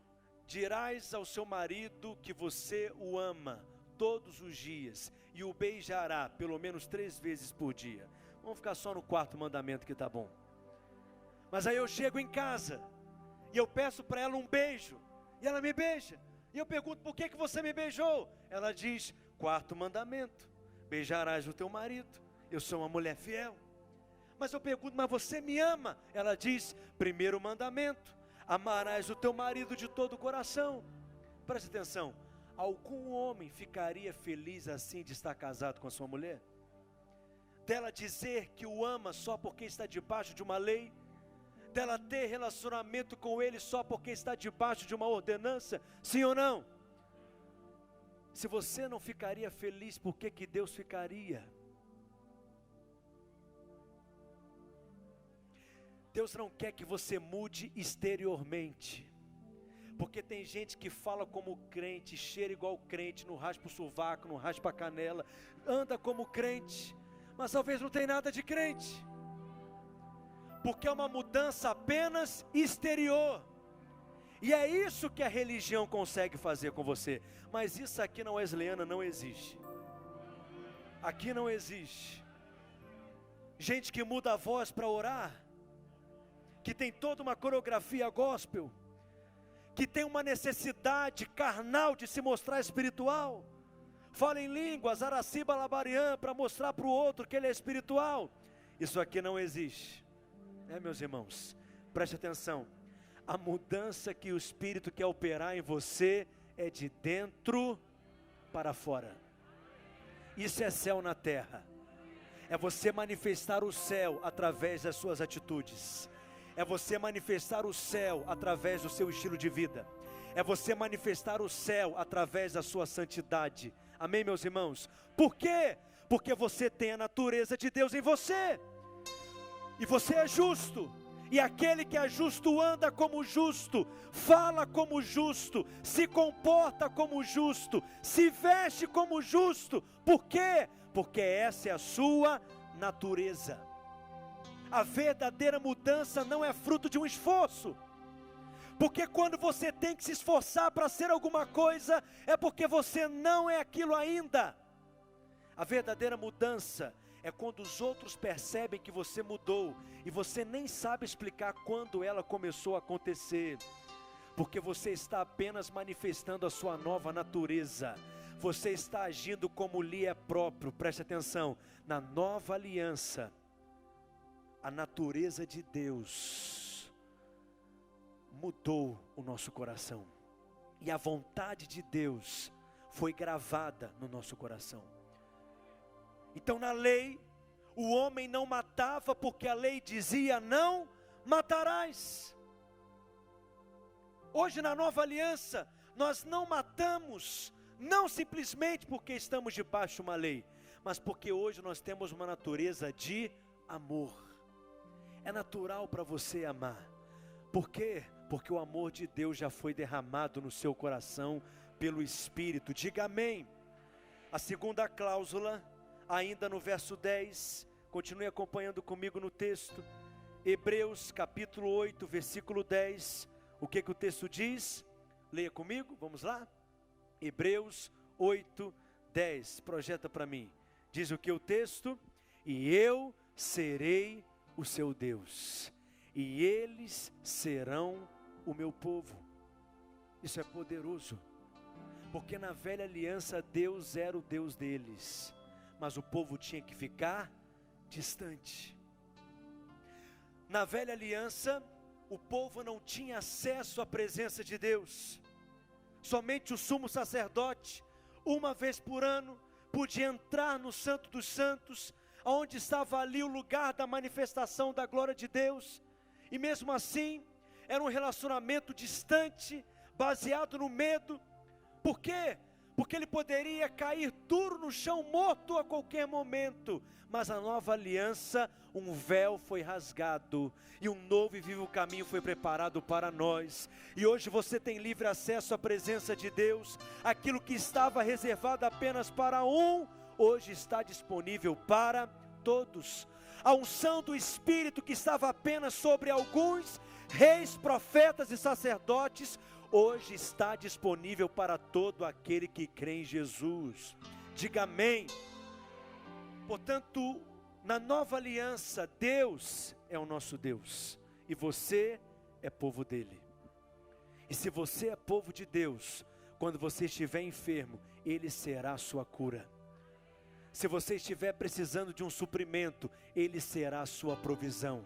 dirás ao seu marido que você o ama todos os dias e o beijará pelo menos 3 vezes por dia. Vamos ficar só no quarto mandamento que tá bom. Mas aí eu chego em casa e eu peço para ela um beijo e ela me beija. E eu pergunto, por que você me beijou? Ela diz, quarto mandamento: beijarás o teu marido. Eu sou uma mulher fiel. Mas eu pergunto, mas você me ama? Ela diz, primeiro mandamento: amarás o teu marido de todo o coração. Preste atenção, algum homem ficaria feliz assim de estar casado com a sua mulher? Dela dizer que o ama só porque está debaixo de uma lei? Dela ter relacionamento com ele só porque está debaixo de uma ordenança? Sim ou não? Se você não ficaria feliz, por que Deus ficaria? Deus não quer que você mude exteriormente, porque tem gente que fala como crente, cheira igual crente, não raspa o sovaco, não raspa a canela, anda como crente, mas talvez não tem nada de crente, porque é uma mudança apenas exterior. E é isso que a religião consegue fazer com você. Mas isso aqui na Wesleyana não existe. Aqui não existe. Gente que muda a voz para orar, que tem toda uma coreografia gospel, que tem uma necessidade carnal de se mostrar espiritual, fala em línguas, araciba labarian, para mostrar para o outro que ele é espiritual. Isso aqui não existe. Meus irmãos, preste atenção. A mudança que o Espírito quer operar em você é de dentro para fora. Isso é céu na terra. É você manifestar o céu através das suas atitudes. É você manifestar o céu através do seu estilo de vida. É você manifestar o céu através da sua santidade. Amém, meus irmãos? Por quê? Porque você tem a natureza de Deus em você. E você é justo. E aquele que é justo anda como justo, fala como justo, se comporta como justo, se veste como justo. Por quê? Porque essa é a sua natureza. A verdadeira mudança não é fruto de um esforço. Porque quando você tem que se esforçar para ser alguma coisa, é porque você não é aquilo ainda. A verdadeira mudança é quando os outros percebem que você mudou e você nem sabe explicar quando ela começou a acontecer, porque você está apenas manifestando a sua nova natureza. Você está agindo como lhe é próprio. Preste atenção, na nova aliança, a natureza de Deus mudou o nosso coração, e a vontade de Deus foi gravada no nosso coração. Então na lei, o homem não matava porque a lei dizia não matarás. Hoje na nova aliança, nós não matamos, não simplesmente porque estamos debaixo de uma lei, mas porque hoje nós temos uma natureza de amor. É natural para você amar. Por quê? Porque o amor de Deus já foi derramado no seu coração pelo Espírito. Diga amém. A segunda cláusula, ainda no verso 10, continue acompanhando comigo no texto, Hebreus capítulo 8, versículo 10, o que o texto diz? Leia comigo, vamos lá? Hebreus 8, 10, projeta para mim, diz o que o texto? E eu serei o seu Deus, e eles serão o meu povo. Isso é poderoso, porque na velha aliança Deus era o Deus deles, mas o povo tinha que ficar distante. Na velha aliança, o povo não tinha acesso à presença de Deus. Somente o sumo sacerdote, uma vez por ano, podia entrar no Santo dos Santos, onde estava ali o lugar da manifestação da glória de Deus. E mesmo assim, era um relacionamento distante, baseado no medo. Por quê? Porque ele poderia cair duro no chão, morto a qualquer momento. Mas a nova aliança, um véu foi rasgado, e um novo e vivo caminho foi preparado para nós. E hoje você tem livre acesso à presença de Deus. Aquilo que estava reservado apenas para um, hoje está disponível para todos. A unção do Espírito que estava apenas sobre alguns reis, profetas e sacerdotes, hoje está disponível para todo aquele que crê em Jesus. Diga amém. Portanto, na nova aliança, Deus é o nosso Deus, e você é povo dele. E se você é povo de Deus, quando você estiver enfermo, Ele será a sua cura. Se você estiver precisando de um suprimento, Ele será a sua provisão.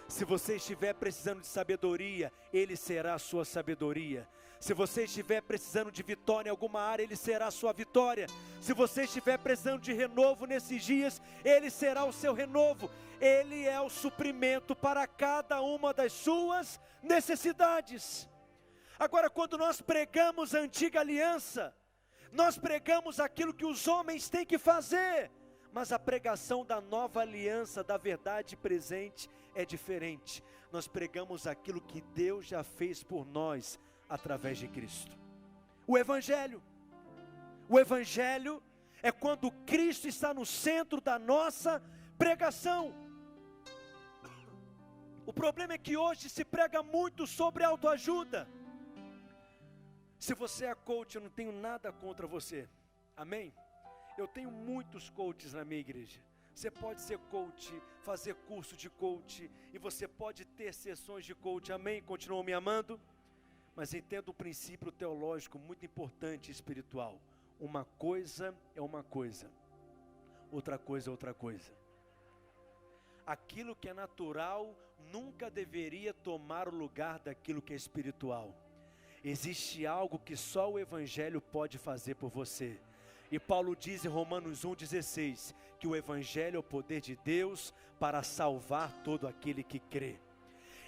Se você estiver precisando de sabedoria, Ele será a sua sabedoria. Se você estiver precisando de vitória em alguma área, Ele será a sua vitória. Se você estiver precisando de renovo nesses dias, Ele será o seu renovo. Ele é o suprimento para cada uma das suas necessidades. Agora, quando nós pregamos a antiga aliança, nós pregamos aquilo que os homens têm que fazer, mas a pregação da nova aliança, da verdade presente, é diferente. Nós pregamos aquilo que Deus já fez por nós, através de Cristo. O Evangelho é quando Cristo está no centro da nossa pregação. O problema é que hoje se prega muito sobre autoajuda. Se você é coach, eu não tenho nada contra você, amém? Eu tenho muitos coaches na minha igreja. Você pode ser coach, fazer curso de coach, e você pode ter sessões de coach, amém? Continuam me amando? Mas entenda um princípio teológico muito importante e espiritual. Uma coisa é uma coisa, outra coisa é outra coisa. Aquilo que é natural nunca deveria tomar o lugar daquilo que é espiritual. Existe algo que só o Evangelho pode fazer por você. E Paulo diz em Romanos 1,16, que o Evangelho é o poder de Deus para salvar todo aquele que crê.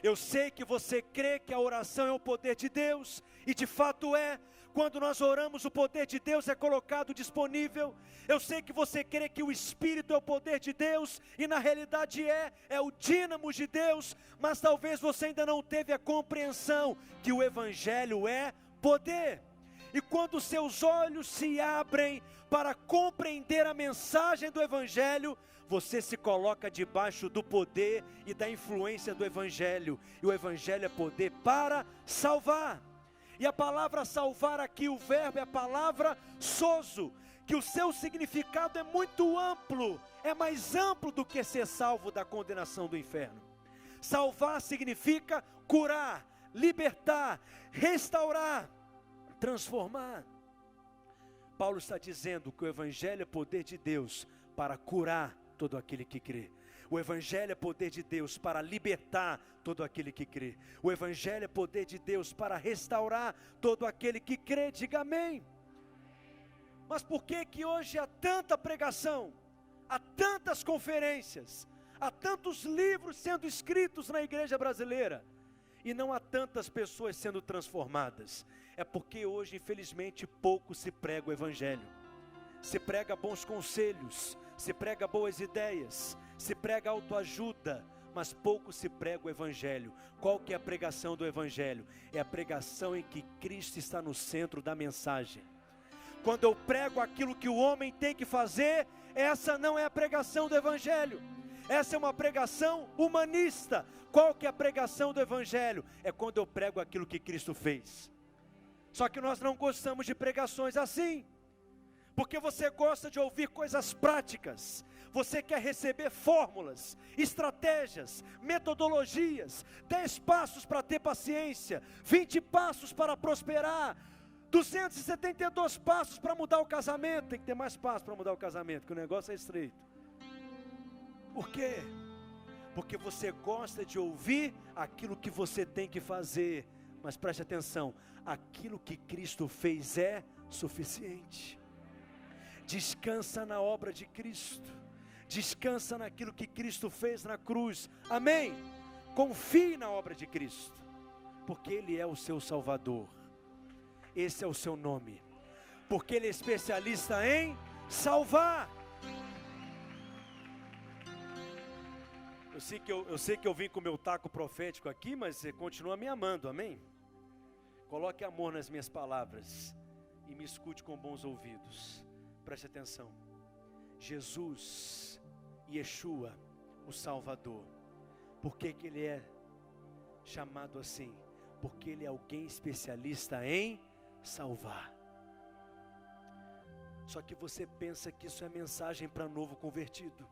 Eu sei que você crê que a oração é o poder de Deus, e de fato é. Quando nós oramos, o poder de Deus é colocado disponível. Eu sei que você crê que o Espírito é o poder de Deus, e na realidade é o dínamo de Deus, mas talvez você ainda não teve a compreensão que o Evangelho é poder. E quando seus olhos se abrem para compreender a mensagem do Evangelho, você se coloca debaixo do poder e da influência do Evangelho. E o Evangelho é poder para salvar. E a palavra salvar aqui, o verbo é a palavra sozo, que o seu significado é muito amplo, é mais amplo do que ser salvo da condenação do inferno. Salvar significa curar, libertar, restaurar, transformar. Paulo está dizendo que o Evangelho é poder de Deus para curar todo aquele que crê. O Evangelho é poder de Deus para libertar todo aquele que crê. O Evangelho é poder de Deus para restaurar todo aquele que crê. Diga amém. Mas por que que hoje há tanta pregação, há tantas conferências, há tantos livros sendo escritos na igreja brasileira, e não há tantas pessoas sendo transformadas? É porque hoje, infelizmente, pouco se prega o Evangelho. Se prega bons conselhos, se prega boas ideias, se prega autoajuda, mas pouco se prega o Evangelho. Qual que é a pregação do Evangelho? É a pregação em que Cristo está no centro da mensagem. Quando eu prego aquilo que o homem tem que fazer, essa não é a pregação do Evangelho. Essa é uma pregação humanista. Qual que é a pregação do Evangelho? É quando eu prego aquilo que Cristo fez. Só que nós não gostamos de pregações assim, porque você gosta de ouvir coisas práticas, Você quer receber fórmulas, estratégias, metodologias, 10 passos para ter paciência, 20 passos para prosperar, 272 passos para mudar o casamento. Tem que ter mais passos para mudar o casamento, porque o negócio é estreito. Por quê? Porque você gosta de ouvir aquilo que você tem que fazer. Mas preste atenção, aquilo que Cristo fez é suficiente. Descansa na obra de Cristo. Descansa naquilo que Cristo fez na cruz. Amém? Confie na obra de Cristo, porque Ele é o seu Salvador. Esse é o seu nome, porque Ele é especialista em salvar. Eu sei que eu vim com o meu taco profético aqui, mas você continua me amando, amém? Coloque amor nas minhas palavras e me escute com bons ouvidos. Preste atenção. Jesus, Yeshua, o Salvador. Por que Ele é chamado assim? Porque Ele é alguém especialista em salvar. Só que você pensa que isso é mensagem para novo convertido.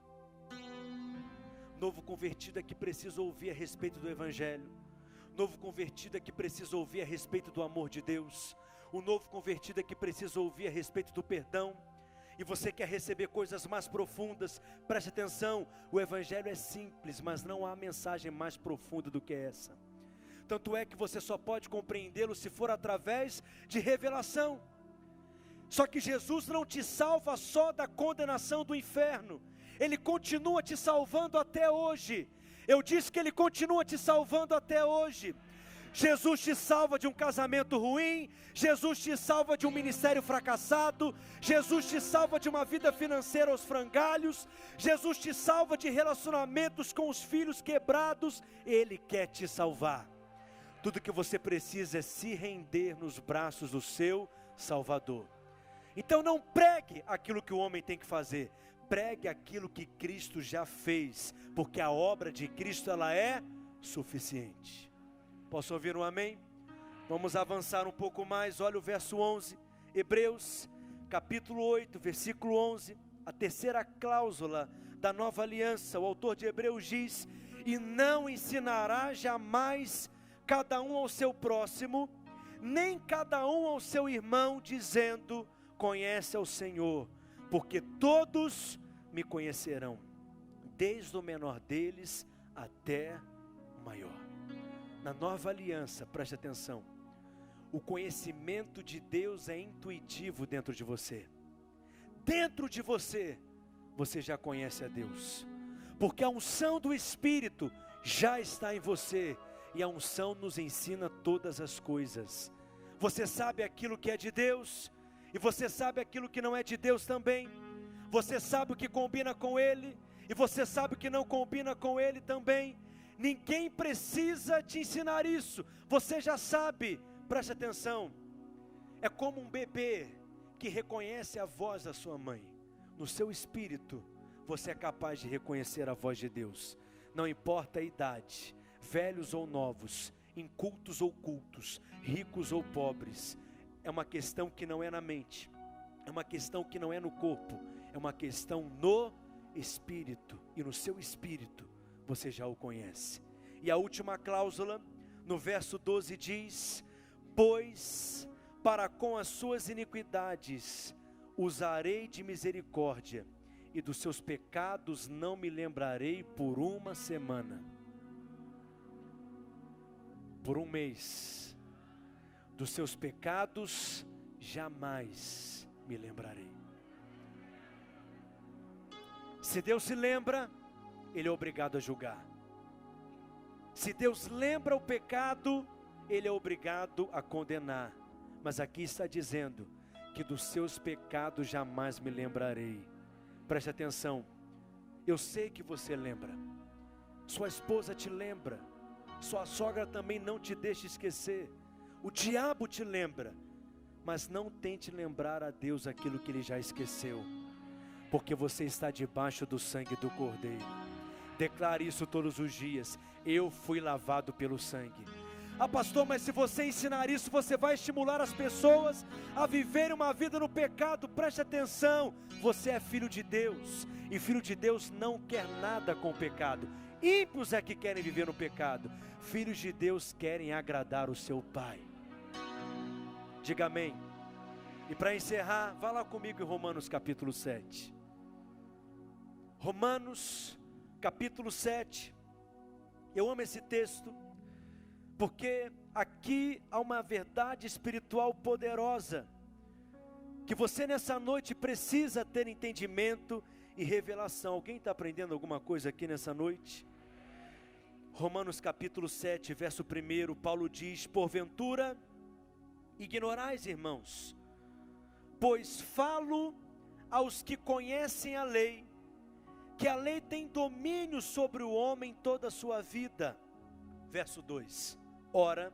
Novo convertido é que precisa ouvir a respeito do Evangelho. Novo convertido é que precisa ouvir a respeito do amor de Deus. O novo convertido é que precisa ouvir a respeito do perdão. E você quer receber coisas mais profundas. Preste atenção, o Evangelho é simples, mas não há mensagem mais profunda do que essa. Tanto é que você só pode compreendê-lo se for através de revelação. Só que Jesus não te salva só da condenação do inferno. Ele continua te salvando até hoje. Eu disse que Ele continua te salvando até hoje. Jesus te salva de um casamento ruim, Jesus te salva de um ministério fracassado, Jesus te salva de uma vida financeira aos frangalhos, Jesus te salva de relacionamentos com os filhos quebrados. Ele quer te salvar. Tudo que você precisa é se render nos braços do seu Salvador. Então não pregue aquilo que o homem tem que fazer, pregue aquilo que Cristo já fez, porque a obra de Cristo ela é suficiente. Posso ouvir um amém? Vamos avançar um pouco mais, olha o verso 11, Hebreus capítulo 8, versículo 11, a terceira cláusula da nova aliança. O autor de Hebreus diz: e não ensinará jamais cada um ao seu próximo, nem cada um ao seu irmão, dizendo: conhece ao Senhor, porque todos me conhecerão, desde o menor deles até o maior. Na nova aliança, preste atenção, o conhecimento de Deus é intuitivo dentro de você. Dentro de você, você já conhece a Deus, porque a unção do Espírito já está em você, e a unção nos ensina todas as coisas. Você sabe aquilo que é de Deus, e você sabe aquilo que não é de Deus também. Você sabe o que combina com Ele, e você sabe o que não combina com Ele também. Ninguém precisa te ensinar isso, você já sabe. Preste atenção, é como um bebê que reconhece a voz da sua mãe. No seu espírito, você é capaz de reconhecer a voz de Deus. Não importa a idade, velhos ou novos, incultos ou cultos, ricos ou pobres. É uma questão que não é na mente, é uma questão que não é no corpo, é uma questão no espírito. E no seu espírito, você já o conhece. E a última cláusula, no verso 12 diz: pois para com as suas iniquidades usarei de misericórdia, e dos seus pecados não me lembrarei por uma semana. Por um mês, dos seus pecados jamais me lembrarei. Se Deus se lembra, Ele é obrigado a julgar. Se Deus lembra o pecado, Ele é obrigado a condenar. Mas aqui está dizendo que dos seus pecados jamais me lembrarei. Preste atenção, eu sei que você lembra, sua esposa te lembra, sua sogra também não te deixa esquecer, o diabo te lembra, mas não tente lembrar a Deus aquilo que Ele já esqueceu, porque você está debaixo do sangue do Cordeiro. Declare isso todos os dias: eu fui lavado pelo sangue. Ah, pastor, mas se você ensinar isso, você vai estimular as pessoas a viverem uma vida no pecado. Preste atenção, você é filho de Deus, e filho de Deus não quer nada com o pecado. Ímpios é que querem viver no pecado. Filhos de Deus querem agradar o seu Pai. Diga amém. E para encerrar, vá lá comigo em Romanos capítulo 7. Romanos capítulo 7. Eu amo esse texto, porque aqui há uma verdade espiritual poderosa, que você nessa noite precisa ter entendimento e revelação. Alguém está aprendendo alguma coisa aqui nessa noite? Romanos capítulo 7, verso 1, Paulo diz: porventura ignorais, irmãos, pois falo aos que conhecem a lei, que a lei tem domínio sobre o homem toda a sua vida. Verso 2, ora,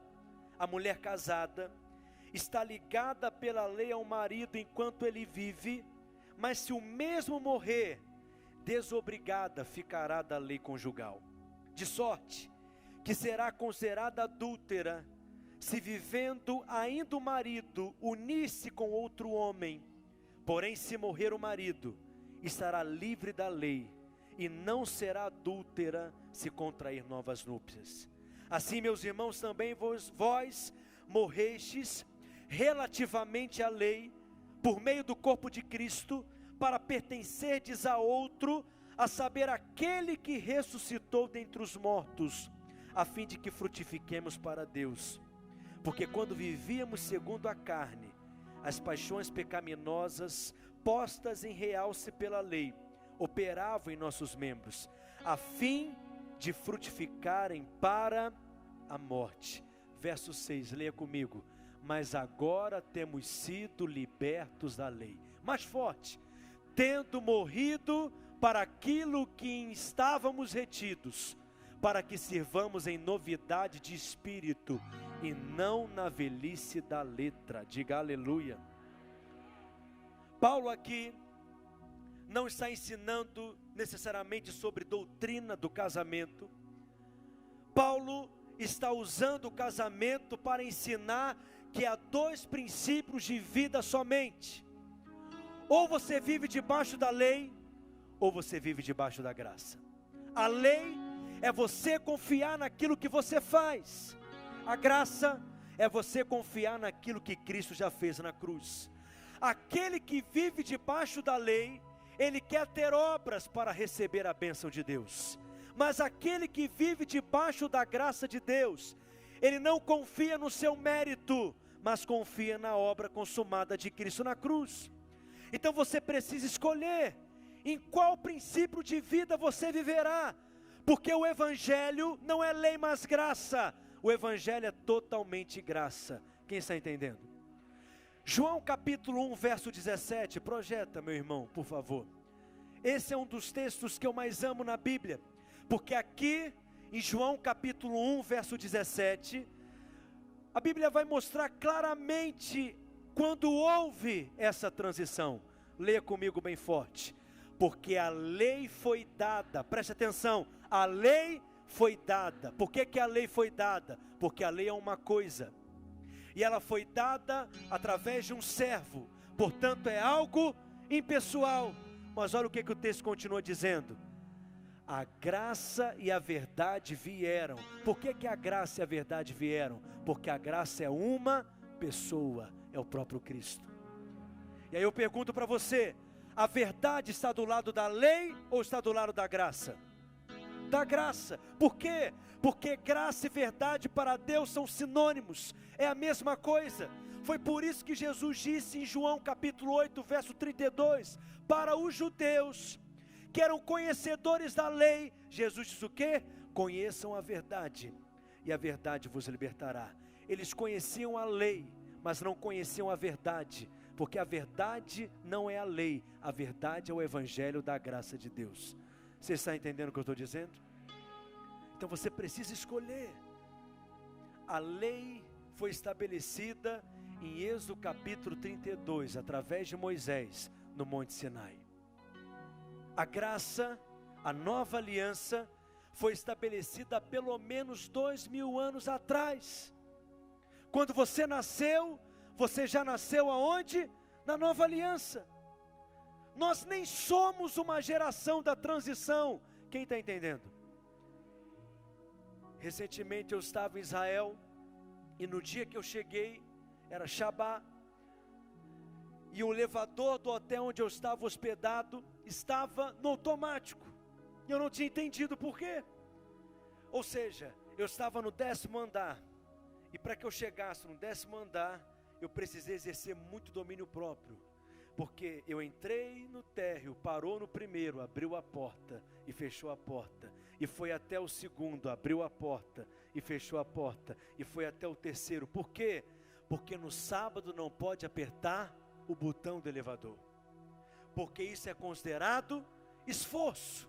a mulher casada está ligada pela lei ao marido enquanto ele vive, mas se o mesmo morrer, desobrigada ficará da lei conjugal, de sorte que será considerada adúltera, se vivendo ainda o marido unir-se com outro homem. Porém, se morrer o marido, estará livre da lei, e não será adúltera se contrair novas núpcias. Assim, meus irmãos, também vós morrestes relativamente à lei, por meio do corpo de Cristo, para pertencerdes a outro, a saber, aquele que ressuscitou dentre os mortos, a fim de que frutifiquemos para Deus. Porque quando vivíamos segundo a carne, as paixões pecaminosas, postas em realce pela lei, operavam em nossos membros, a fim de frutificarem para a morte. Verso 6, leia comigo. Mas agora temos sido libertos da lei. Mais forte. Tendo morrido para aquilo que estávamos retidos, para que sirvamos em novidade de espírito, e não na velhice da letra. Diga aleluia. Paulo aqui não está ensinando necessariamente sobre doutrina do casamento. Paulo está usando o casamento para ensinar que há dois princípios de vida somente: ou você vive debaixo da lei, ou você vive debaixo da graça. A lei é você confiar naquilo que você faz. A graça é você confiar naquilo que Cristo já fez na cruz. Aquele que vive debaixo da lei, ele quer ter obras para receber a bênção de Deus. Mas aquele que vive debaixo da graça de Deus, ele não confia no seu mérito, mas confia na obra consumada de Cristo na cruz. Então você precisa escolher em qual princípio de vida você viverá, porque o Evangelho não é lei, mas graça. O Evangelho é totalmente graça. Quem está entendendo? João capítulo 1, verso 17, projeta, meu irmão, por favor. Esse é um dos textos que eu mais amo na Bíblia, porque aqui em João capítulo 1, verso 17, a Bíblia vai mostrar claramente quando houve essa transição. Leia comigo bem forte. Porque a lei foi dada, preste atenção, a lei foi dada. Por que a lei foi dada? Porque a lei é uma coisa, e ela foi dada através de um servo, portanto é algo impessoal. Mas olha o que o texto continua dizendo: a graça e a verdade vieram. Por que a graça e a verdade vieram? Porque a graça é uma pessoa, é o próprio Cristo. E aí eu pergunto para você: a verdade está do lado da lei ou está do lado da graça? Da graça. Por quê? Porque graça e verdade para Deus são sinônimos, é a mesma coisa. Foi por isso que Jesus disse em João capítulo 8, verso 32, para os judeus que eram conhecedores da lei, Jesus diz o quê? Conheçam a verdade, e a verdade vos libertará. Eles conheciam a lei, mas não conheciam a verdade, porque a verdade não é a lei, a verdade é o Evangelho da graça de Deus. Você está entendendo o que eu estou dizendo? Então você precisa escolher. A lei foi estabelecida em Êxodo capítulo 32, através de Moisés, no Monte Sinai. A graça, a nova aliança, foi estabelecida há pelo menos 2000 anos atrás. Quando você nasceu, você já nasceu aonde? Na nova aliança. Nós nem somos uma geração da transição. Quem está entendendo? Recentemente eu estava em Israel, e no dia que eu cheguei, era Shabá, e o elevador do hotel onde eu estava hospedado, estava no automático, e eu não tinha entendido por quê. Ou seja, eu estava no 10º andar, e para que eu chegasse no 10º andar, eu precisei exercer muito domínio próprio, porque eu entrei no térreo, parou no primeiro, abriu a porta e fechou a porta, e foi até o segundo, abriu a porta e fechou a porta, e foi até o terceiro. Por quê? Porque no sábado não pode apertar o botão do elevador, porque isso é considerado esforço.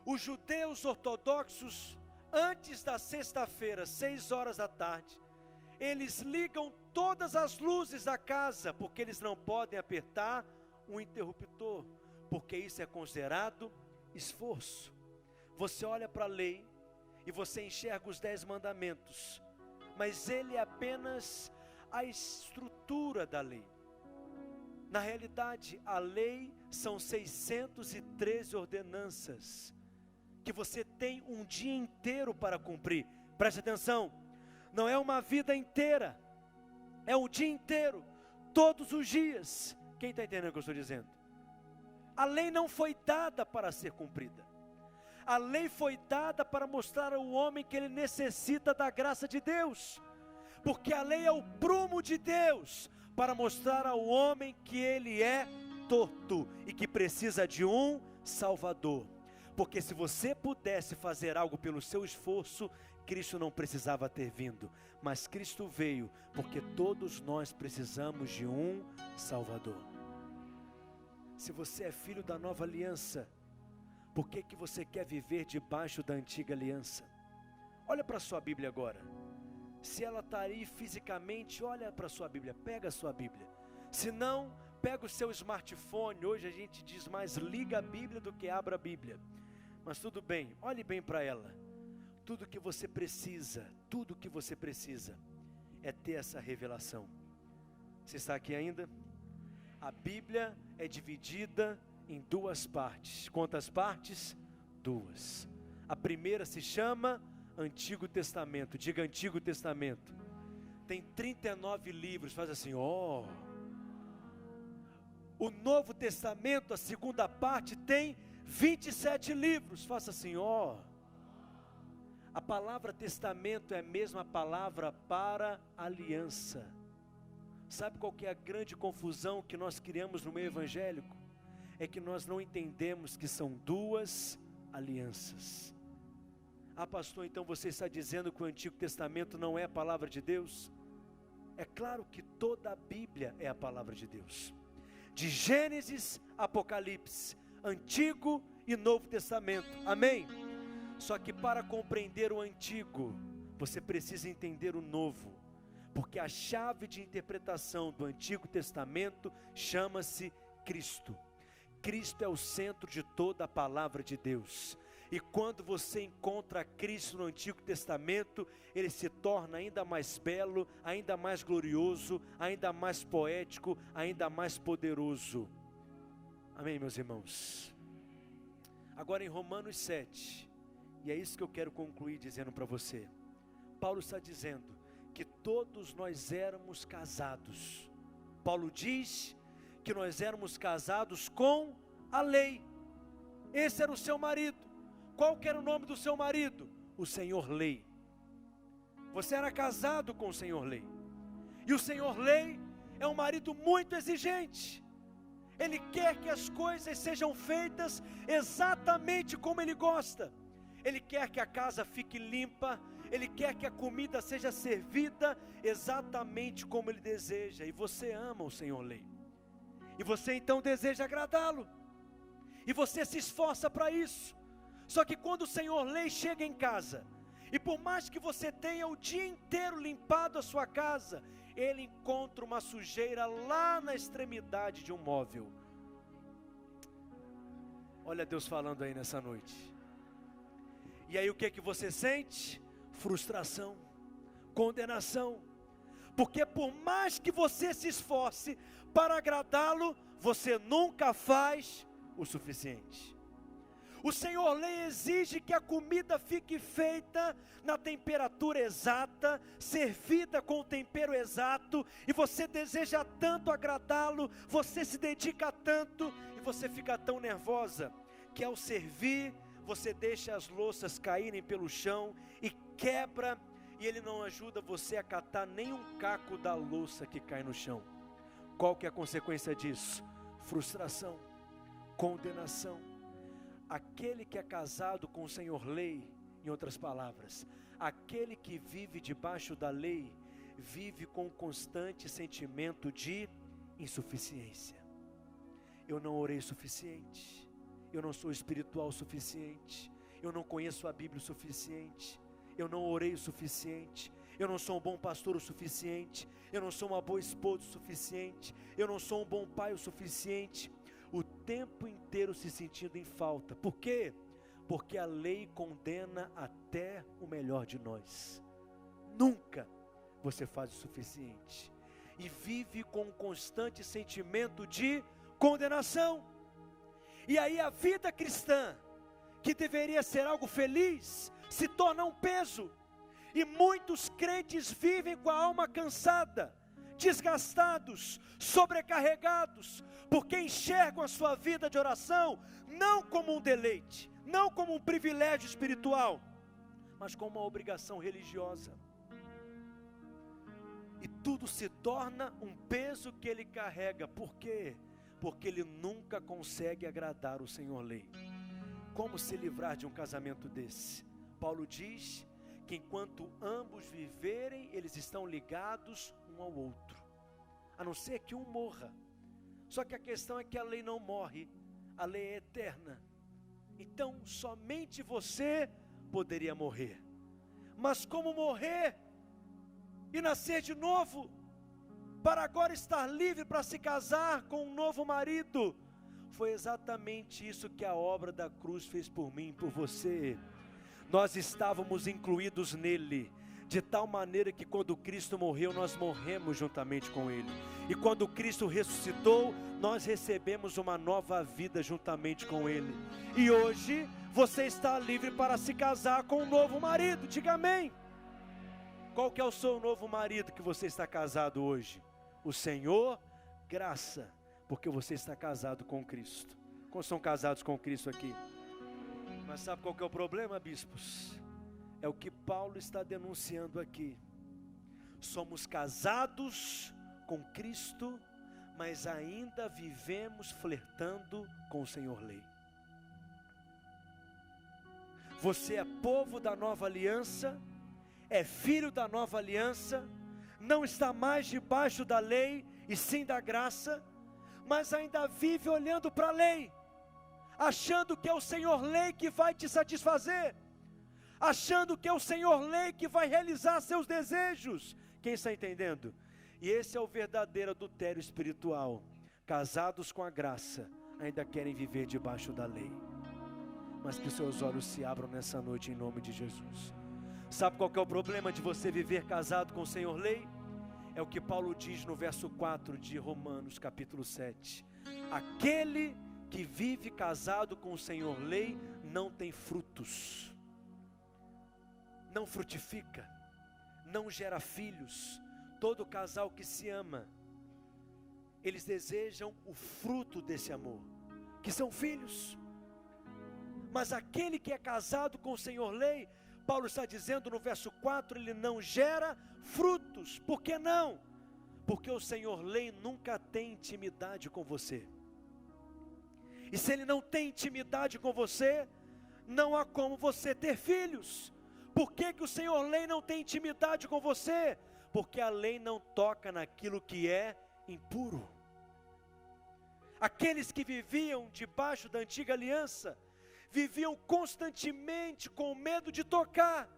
Os judeus ortodoxos, antes da sexta-feira, 6 horas da tarde, eles ligam todas as luzes da casa, porque eles não podem apertar um interruptor, porque isso é considerado esforço. Você olha para a lei e você enxerga os 10 mandamentos, mas ele é apenas a estrutura da lei. Na realidade, a lei são 613 ordenanças, que você tem um dia inteiro para cumprir. Preste atenção, não é uma vida inteira, é um dia inteiro, todos os dias. Quem está entendendo o que eu estou dizendo? A lei não foi dada para ser cumprida. A lei foi dada para mostrar ao homem que ele necessita da graça de Deus, porque a lei é o prumo de Deus, para mostrar ao homem que ele é torto e que precisa de um Salvador. Porque se você pudesse fazer algo pelo seu esforço, Cristo não precisava ter vindo, mas Cristo veio, porque todos nós precisamos de um Salvador. Se você é filho da nova aliança, por que você quer viver debaixo da antiga aliança? Olha para a sua Bíblia agora. Se ela está aí fisicamente, olha para a sua Bíblia, pega a sua Bíblia. Se não, pega o seu smartphone. Hoje a gente diz mais liga a Bíblia do que abra a Bíblia. Mas tudo bem, olhe bem para ela. Tudo que você precisa é ter essa revelação. Você está aqui ainda? A Bíblia é dividida em 2 partes. Quantas partes? 2. A primeira se chama Antigo Testamento. Diga Antigo Testamento. Tem 39 livros. Faz assim, ó. O Novo Testamento, a segunda parte, tem 27 livros. Faça assim, ó. A palavra testamento é a mesma palavra para aliança. Sabe qual que é a grande confusão que nós criamos no meio evangélico? É que nós não entendemos que são 2 alianças. Ah, pastor, então você está dizendo que o Antigo Testamento não é a palavra de Deus? É claro que toda a Bíblia é a palavra de Deus. De Gênesis a Apocalipse, Antigo e Novo Testamento, amém? Só que para compreender o Antigo, você precisa entender o Novo, porque a chave de interpretação do Antigo Testamento chama-se Cristo. Cristo é o centro de toda a palavra de Deus. E quando você encontra Cristo no Antigo Testamento, ele se torna ainda mais belo, ainda mais glorioso, ainda mais poético, ainda mais poderoso. Amém, meus irmãos? Agora em Romanos 7, e é isso que eu quero concluir dizendo para você. Paulo está dizendo que todos nós éramos casados. Paulo diz que nós éramos casados com a lei. Esse era o seu marido. Qual que era o nome do seu marido? O Senhor Lei. Você era casado com o Senhor Lei. E o Senhor Lei é um marido muito exigente. Ele quer que as coisas sejam feitas exatamente como ele gosta. Ele quer que a casa fique limpa. Ele quer que a comida seja servida exatamente como ele deseja. E você ama o Senhor Lei. E você então deseja agradá-lo. E você se esforça para isso. Só que quando o Senhor Lei chega em casa, e por mais que você tenha o dia inteiro limpado a sua casa, ele encontra uma sujeira lá na extremidade de um móvel. Olha Deus falando aí nessa noite. E aí o que é que você sente? Frustração, condenação. Porque por mais que você se esforce para agradá-lo, você nunca faz o suficiente. O Senhor lhe exige que a comida fique feita na temperatura exata, servida com o tempero exato, e você deseja tanto agradá-lo, você se dedica tanto, e você fica tão nervosa, que ao servir, você deixa as louças caírem pelo chão, e quebra, e ele não ajuda você a catar nem um caco da louça que cai no chão. Qual que é a consequência disso? Frustração, condenação. Aquele que é casado com o Senhor lei, em outras palavras, aquele que vive debaixo da lei, vive com um constante sentimento de insuficiência. Eu não orei o suficiente, eu não sou espiritual o suficiente, eu não conheço a Bíblia o suficiente, eu não orei o suficiente, eu não sou um bom pastor o suficiente, eu não sou uma boa esposa o suficiente, eu não sou um bom pai o suficiente. O tempo inteiro se sentindo em falta. Por quê? Porque a lei condena até o melhor de nós. Nunca você faz o suficiente. E vive com um constante sentimento de condenação. E aí a vida cristã, que deveria ser algo feliz, se torna um peso. E muitos crentes vivem com a alma cansada, desgastados, sobrecarregados, porque enxergam a sua vida de oração não como um deleite, não como um privilégio espiritual, mas como uma obrigação religiosa. E tudo se torna um peso que ele carrega. Por quê? Porque ele nunca consegue agradar o Senhor lei. Como se livrar de um casamento desse? Paulo diz que enquanto ambos viverem, eles estão ligados um ao outro, a não ser que um morra. Só que a questão é que a lei não morre, a lei é eterna. Então somente você poderia morrer. Mas como morrer e nascer de novo, para agora estar livre para se casar com um novo marido? Foi exatamente isso que a obra da cruz fez por mim, por você. Nós estávamos incluídos nele, de tal maneira que quando Cristo morreu, nós morremos juntamente com ele. E quando Cristo ressuscitou, nós recebemos uma nova vida juntamente com ele. E hoje, você está livre para se casar com um novo marido. Diga amém. Qual que é o seu novo marido que você está casado hoje? O Senhor, graça, porque você está casado com Cristo. Quantos são casados com Cristo aqui? Mas sabe qual que é o problema, bispos? É o que Paulo está denunciando aqui. Somos casados com Cristo, mas ainda vivemos flertando com o Senhor lei. Você é povo da nova aliança, é filho da nova aliança, não está mais debaixo da lei, e sim da graça, mas ainda vive olhando para a lei, achando que é o Senhor lei que vai te satisfazer, achando que é o Senhor lei que vai realizar seus desejos. Quem está entendendo? E esse é o verdadeiro adultério espiritual. Casados com a graça, ainda querem viver debaixo da lei. Mas que os seus olhos se abram nessa noite em nome de Jesus. Sabe qual que é o problema de você viver casado com o Senhor lei? É o que Paulo diz no verso 4 de Romanos capítulo 7. Aquele que vive casado com o Senhor lei não tem frutos, não frutifica, não gera filhos. Todo casal que se ama, eles desejam o fruto desse amor, que são filhos. Mas aquele que é casado com o Senhor lei, Paulo está dizendo no verso 4, ele não gera frutos. Por que não? Porque o Senhor lei nunca tem intimidade com você. E se ele não tem intimidade com você, não há como você ter filhos. Por que que o Senhor lei não tem intimidade com você? Porque a lei não toca naquilo que é impuro. Aqueles que viviam debaixo da antiga aliança, viviam constantemente com medo de tocar,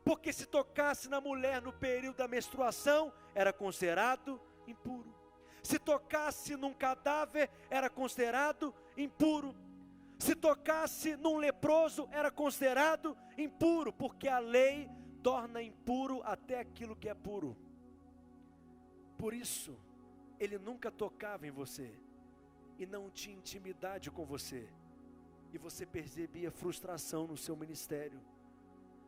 porque se tocasse na mulher no período da menstruação, era considerado impuro. Se tocasse num cadáver, era considerado impuro. Se tocasse num leproso, era considerado impuro, porque a lei torna impuro até aquilo que é puro. Por isso, ele nunca tocava em você, e não tinha intimidade com você, e você percebia frustração no seu ministério,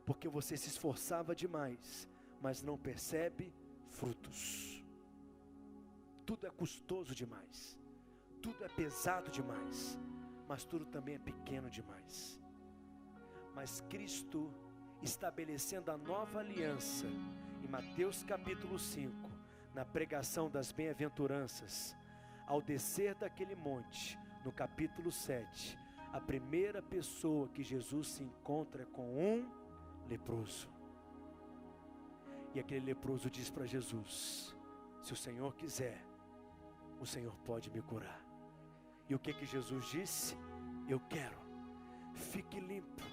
porque você se esforçava demais, mas não percebe frutos. Tudo é custoso demais, tudo é pesado demais, mas tudo também é pequeno demais. Mas Cristo, estabelecendo a nova aliança, em Mateus capítulo 5, na pregação das bem-aventuranças, ao descer daquele monte, no capítulo 7, a primeira pessoa que Jesus se encontra é com um leproso. E aquele leproso diz para Jesus: se o Senhor quiser, o Senhor pode me curar. E o que Jesus disse? Eu quero, fique limpo.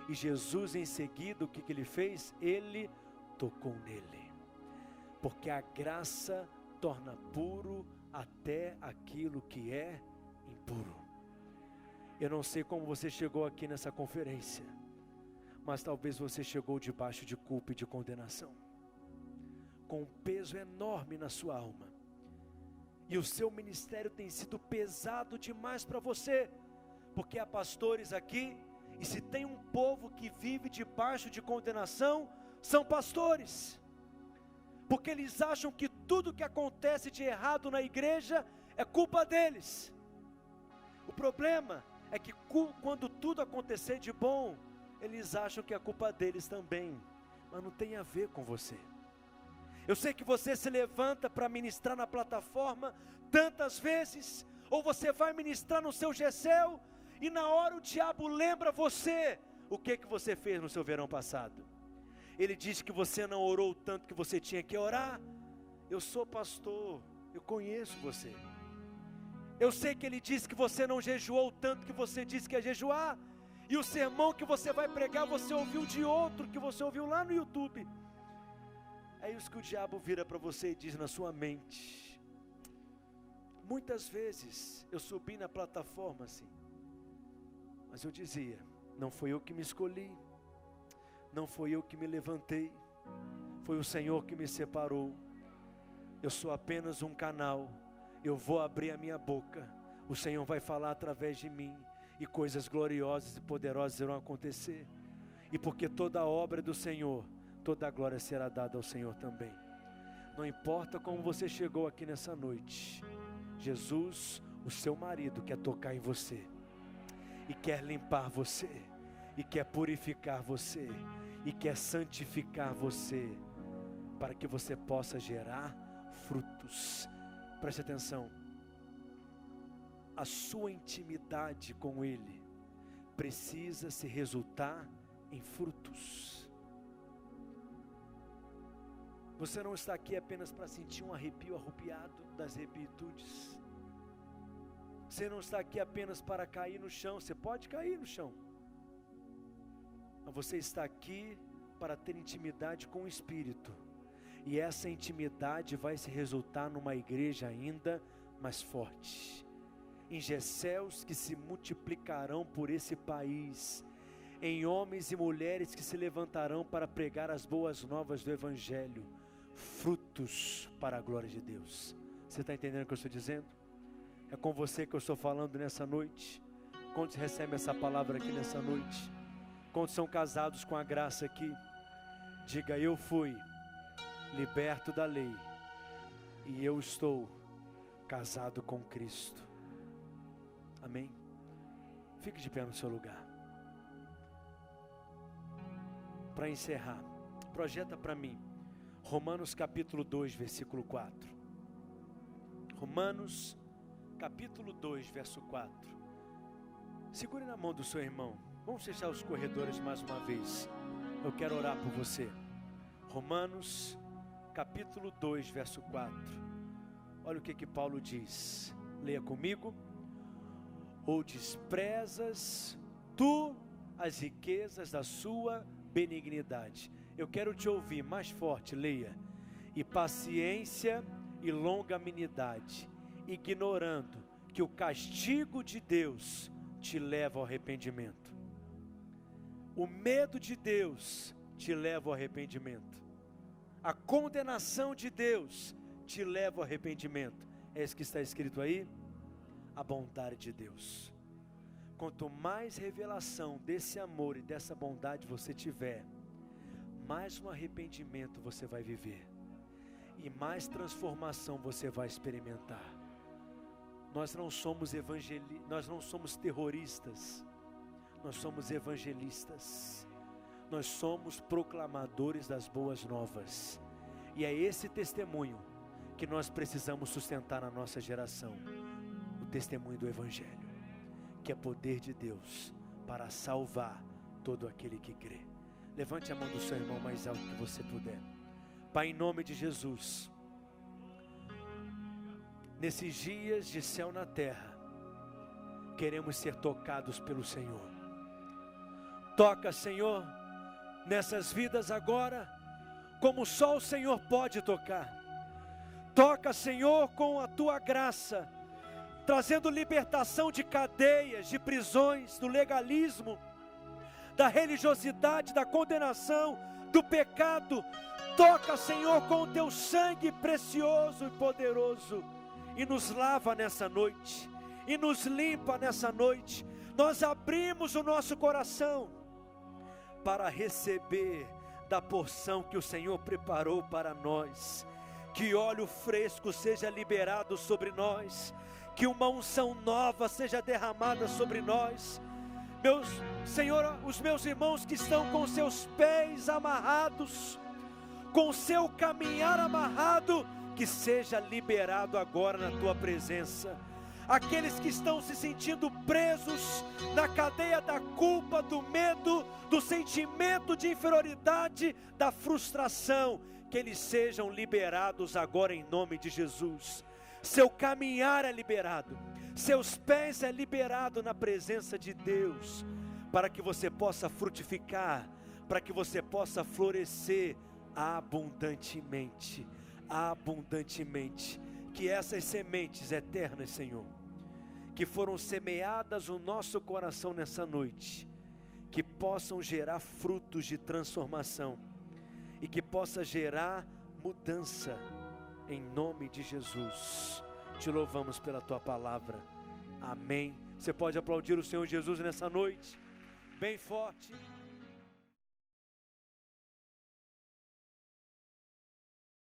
E Jesus em seguida, o que ele fez? Ele tocou nele, porque a graça torna puro até aquilo que é impuro. Eu não sei como você chegou aqui nessa conferência, mas talvez você chegou debaixo de culpa e de condenação, com um peso enorme na sua alma, e o seu ministério tem sido pesado demais para você, porque há pastores aqui, e se tem um povo que vive debaixo de condenação, são pastores, porque eles acham que tudo que acontece de errado na igreja é culpa deles. O problema é que quando tudo acontecer de bom, eles acham que é culpa deles também, mas não tem a ver com você. Eu sei que você se levanta para ministrar na plataforma tantas vezes, ou você vai ministrar no seu GECEL, e na hora o diabo lembra você, o que você fez no seu verão passado. Ele diz que você não orou tanto que você tinha que orar. Eu sou pastor, eu conheço você. Eu sei que ele disse que você não jejuou tanto que você disse que ia jejuar, e o sermão que você vai pregar, você ouviu de outro, que você ouviu lá no YouTube. É isso que o diabo vira para você e diz na sua mente. Muitas vezes eu subi na plataforma assim, mas eu dizia: não foi eu que me escolhi, não foi eu que me levantei, foi o Senhor que me separou. Eu sou apenas um canal, eu vou abrir a minha boca, o Senhor vai falar através de mim, e coisas gloriosas e poderosas irão acontecer, e porque toda a obra é do Senhor, toda a glória será dada ao Senhor também. Não importa como você chegou aqui nessa noite, Jesus, o seu marido, quer tocar em você, e quer limpar você, e quer purificar você, e quer santificar você, para que você possa gerar frutos. Preste atenção, a sua intimidade com Ele precisa se resultar em frutos. Você não está aqui apenas para sentir um arrepio arrupiado das arrepitudes. Você não está aqui apenas para cair no chão. Você pode cair no chão, mas você está aqui para ter intimidade com o Espírito, e essa intimidade vai se resultar numa igreja ainda mais forte, em GECELs que se multiplicarão por esse país, em homens e mulheres que se levantarão para pregar as boas novas do Evangelho, frutos para a glória de Deus. Você está entendendo o que eu estou dizendo? É com você que eu estou falando nessa noite. Quantos recebem essa palavra aqui nessa noite? Quantos são casados com a graça aqui? Diga: eu fui liberto da lei, e eu estou casado com Cristo. Amém? Fique de pé no seu lugar. Para encerrar, projeta para mim Romanos capítulo 2, versículo 4. Romanos capítulo 2, verso 4. Segure na mão do seu irmão. Vamos fechar os corredores mais uma vez. Eu quero orar por você. Romanos capítulo 2, verso 4. Olha o que Paulo diz. Leia comigo. Ou desprezas tu as riquezas da sua benignidade? Eu quero te ouvir mais forte. Leia. E paciência e longanimidade, ignorando que o castigo de Deus te leva ao arrependimento. O medo de Deus te leva ao arrependimento. A condenação de Deus te leva ao arrependimento. É isso que está escrito aí. A bondade de Deus. Quanto mais revelação desse amor e dessa bondade você tiver, mais um arrependimento você vai viver. E mais transformação você vai experimentar. Nós não somos nós não somos terroristas. Nós somos evangelistas. Nós somos proclamadores das boas novas. E é esse testemunho que nós precisamos sustentar na nossa geração. O testemunho do Evangelho, que é poder de Deus para salvar todo aquele que crê. Levante a mão do seu irmão mais alto que você puder. Pai, em nome de Jesus, nesses dias de céu na terra, queremos ser tocados pelo Senhor. Toca, Senhor, nessas vidas agora, como só o Senhor pode tocar. Toca, Senhor, com a Tua graça, trazendo libertação de cadeias, de prisões, do legalismo, da religiosidade, da condenação, do pecado. Toca, Senhor, com o Teu sangue precioso e poderoso, e nos lava nessa noite, e nos limpa nessa noite. Nós abrimos o nosso coração para receber da porção que o Senhor preparou para nós. Que óleo fresco seja liberado sobre nós, que uma unção nova seja derramada sobre nós. Senhor, os meus irmãos que estão com seus pés amarrados, com seu caminhar amarrado, que seja liberado agora na Tua presença. Aqueles que estão se sentindo presos na cadeia da culpa, do medo, do sentimento de inferioridade, da frustração, que eles sejam liberados agora em nome de Jesus. Seu caminhar é liberado, seus pés é liberado na presença de Deus, para que você possa frutificar, para que você possa florescer abundantemente, abundantemente. Que essas sementes eternas, Senhor, que foram semeadas no nosso coração nessa noite, que possam gerar frutos de transformação, e que possa gerar mudança, em nome de Jesus. Te louvamos pela Tua palavra, amém. Você pode aplaudir o Senhor Jesus nessa noite, bem forte.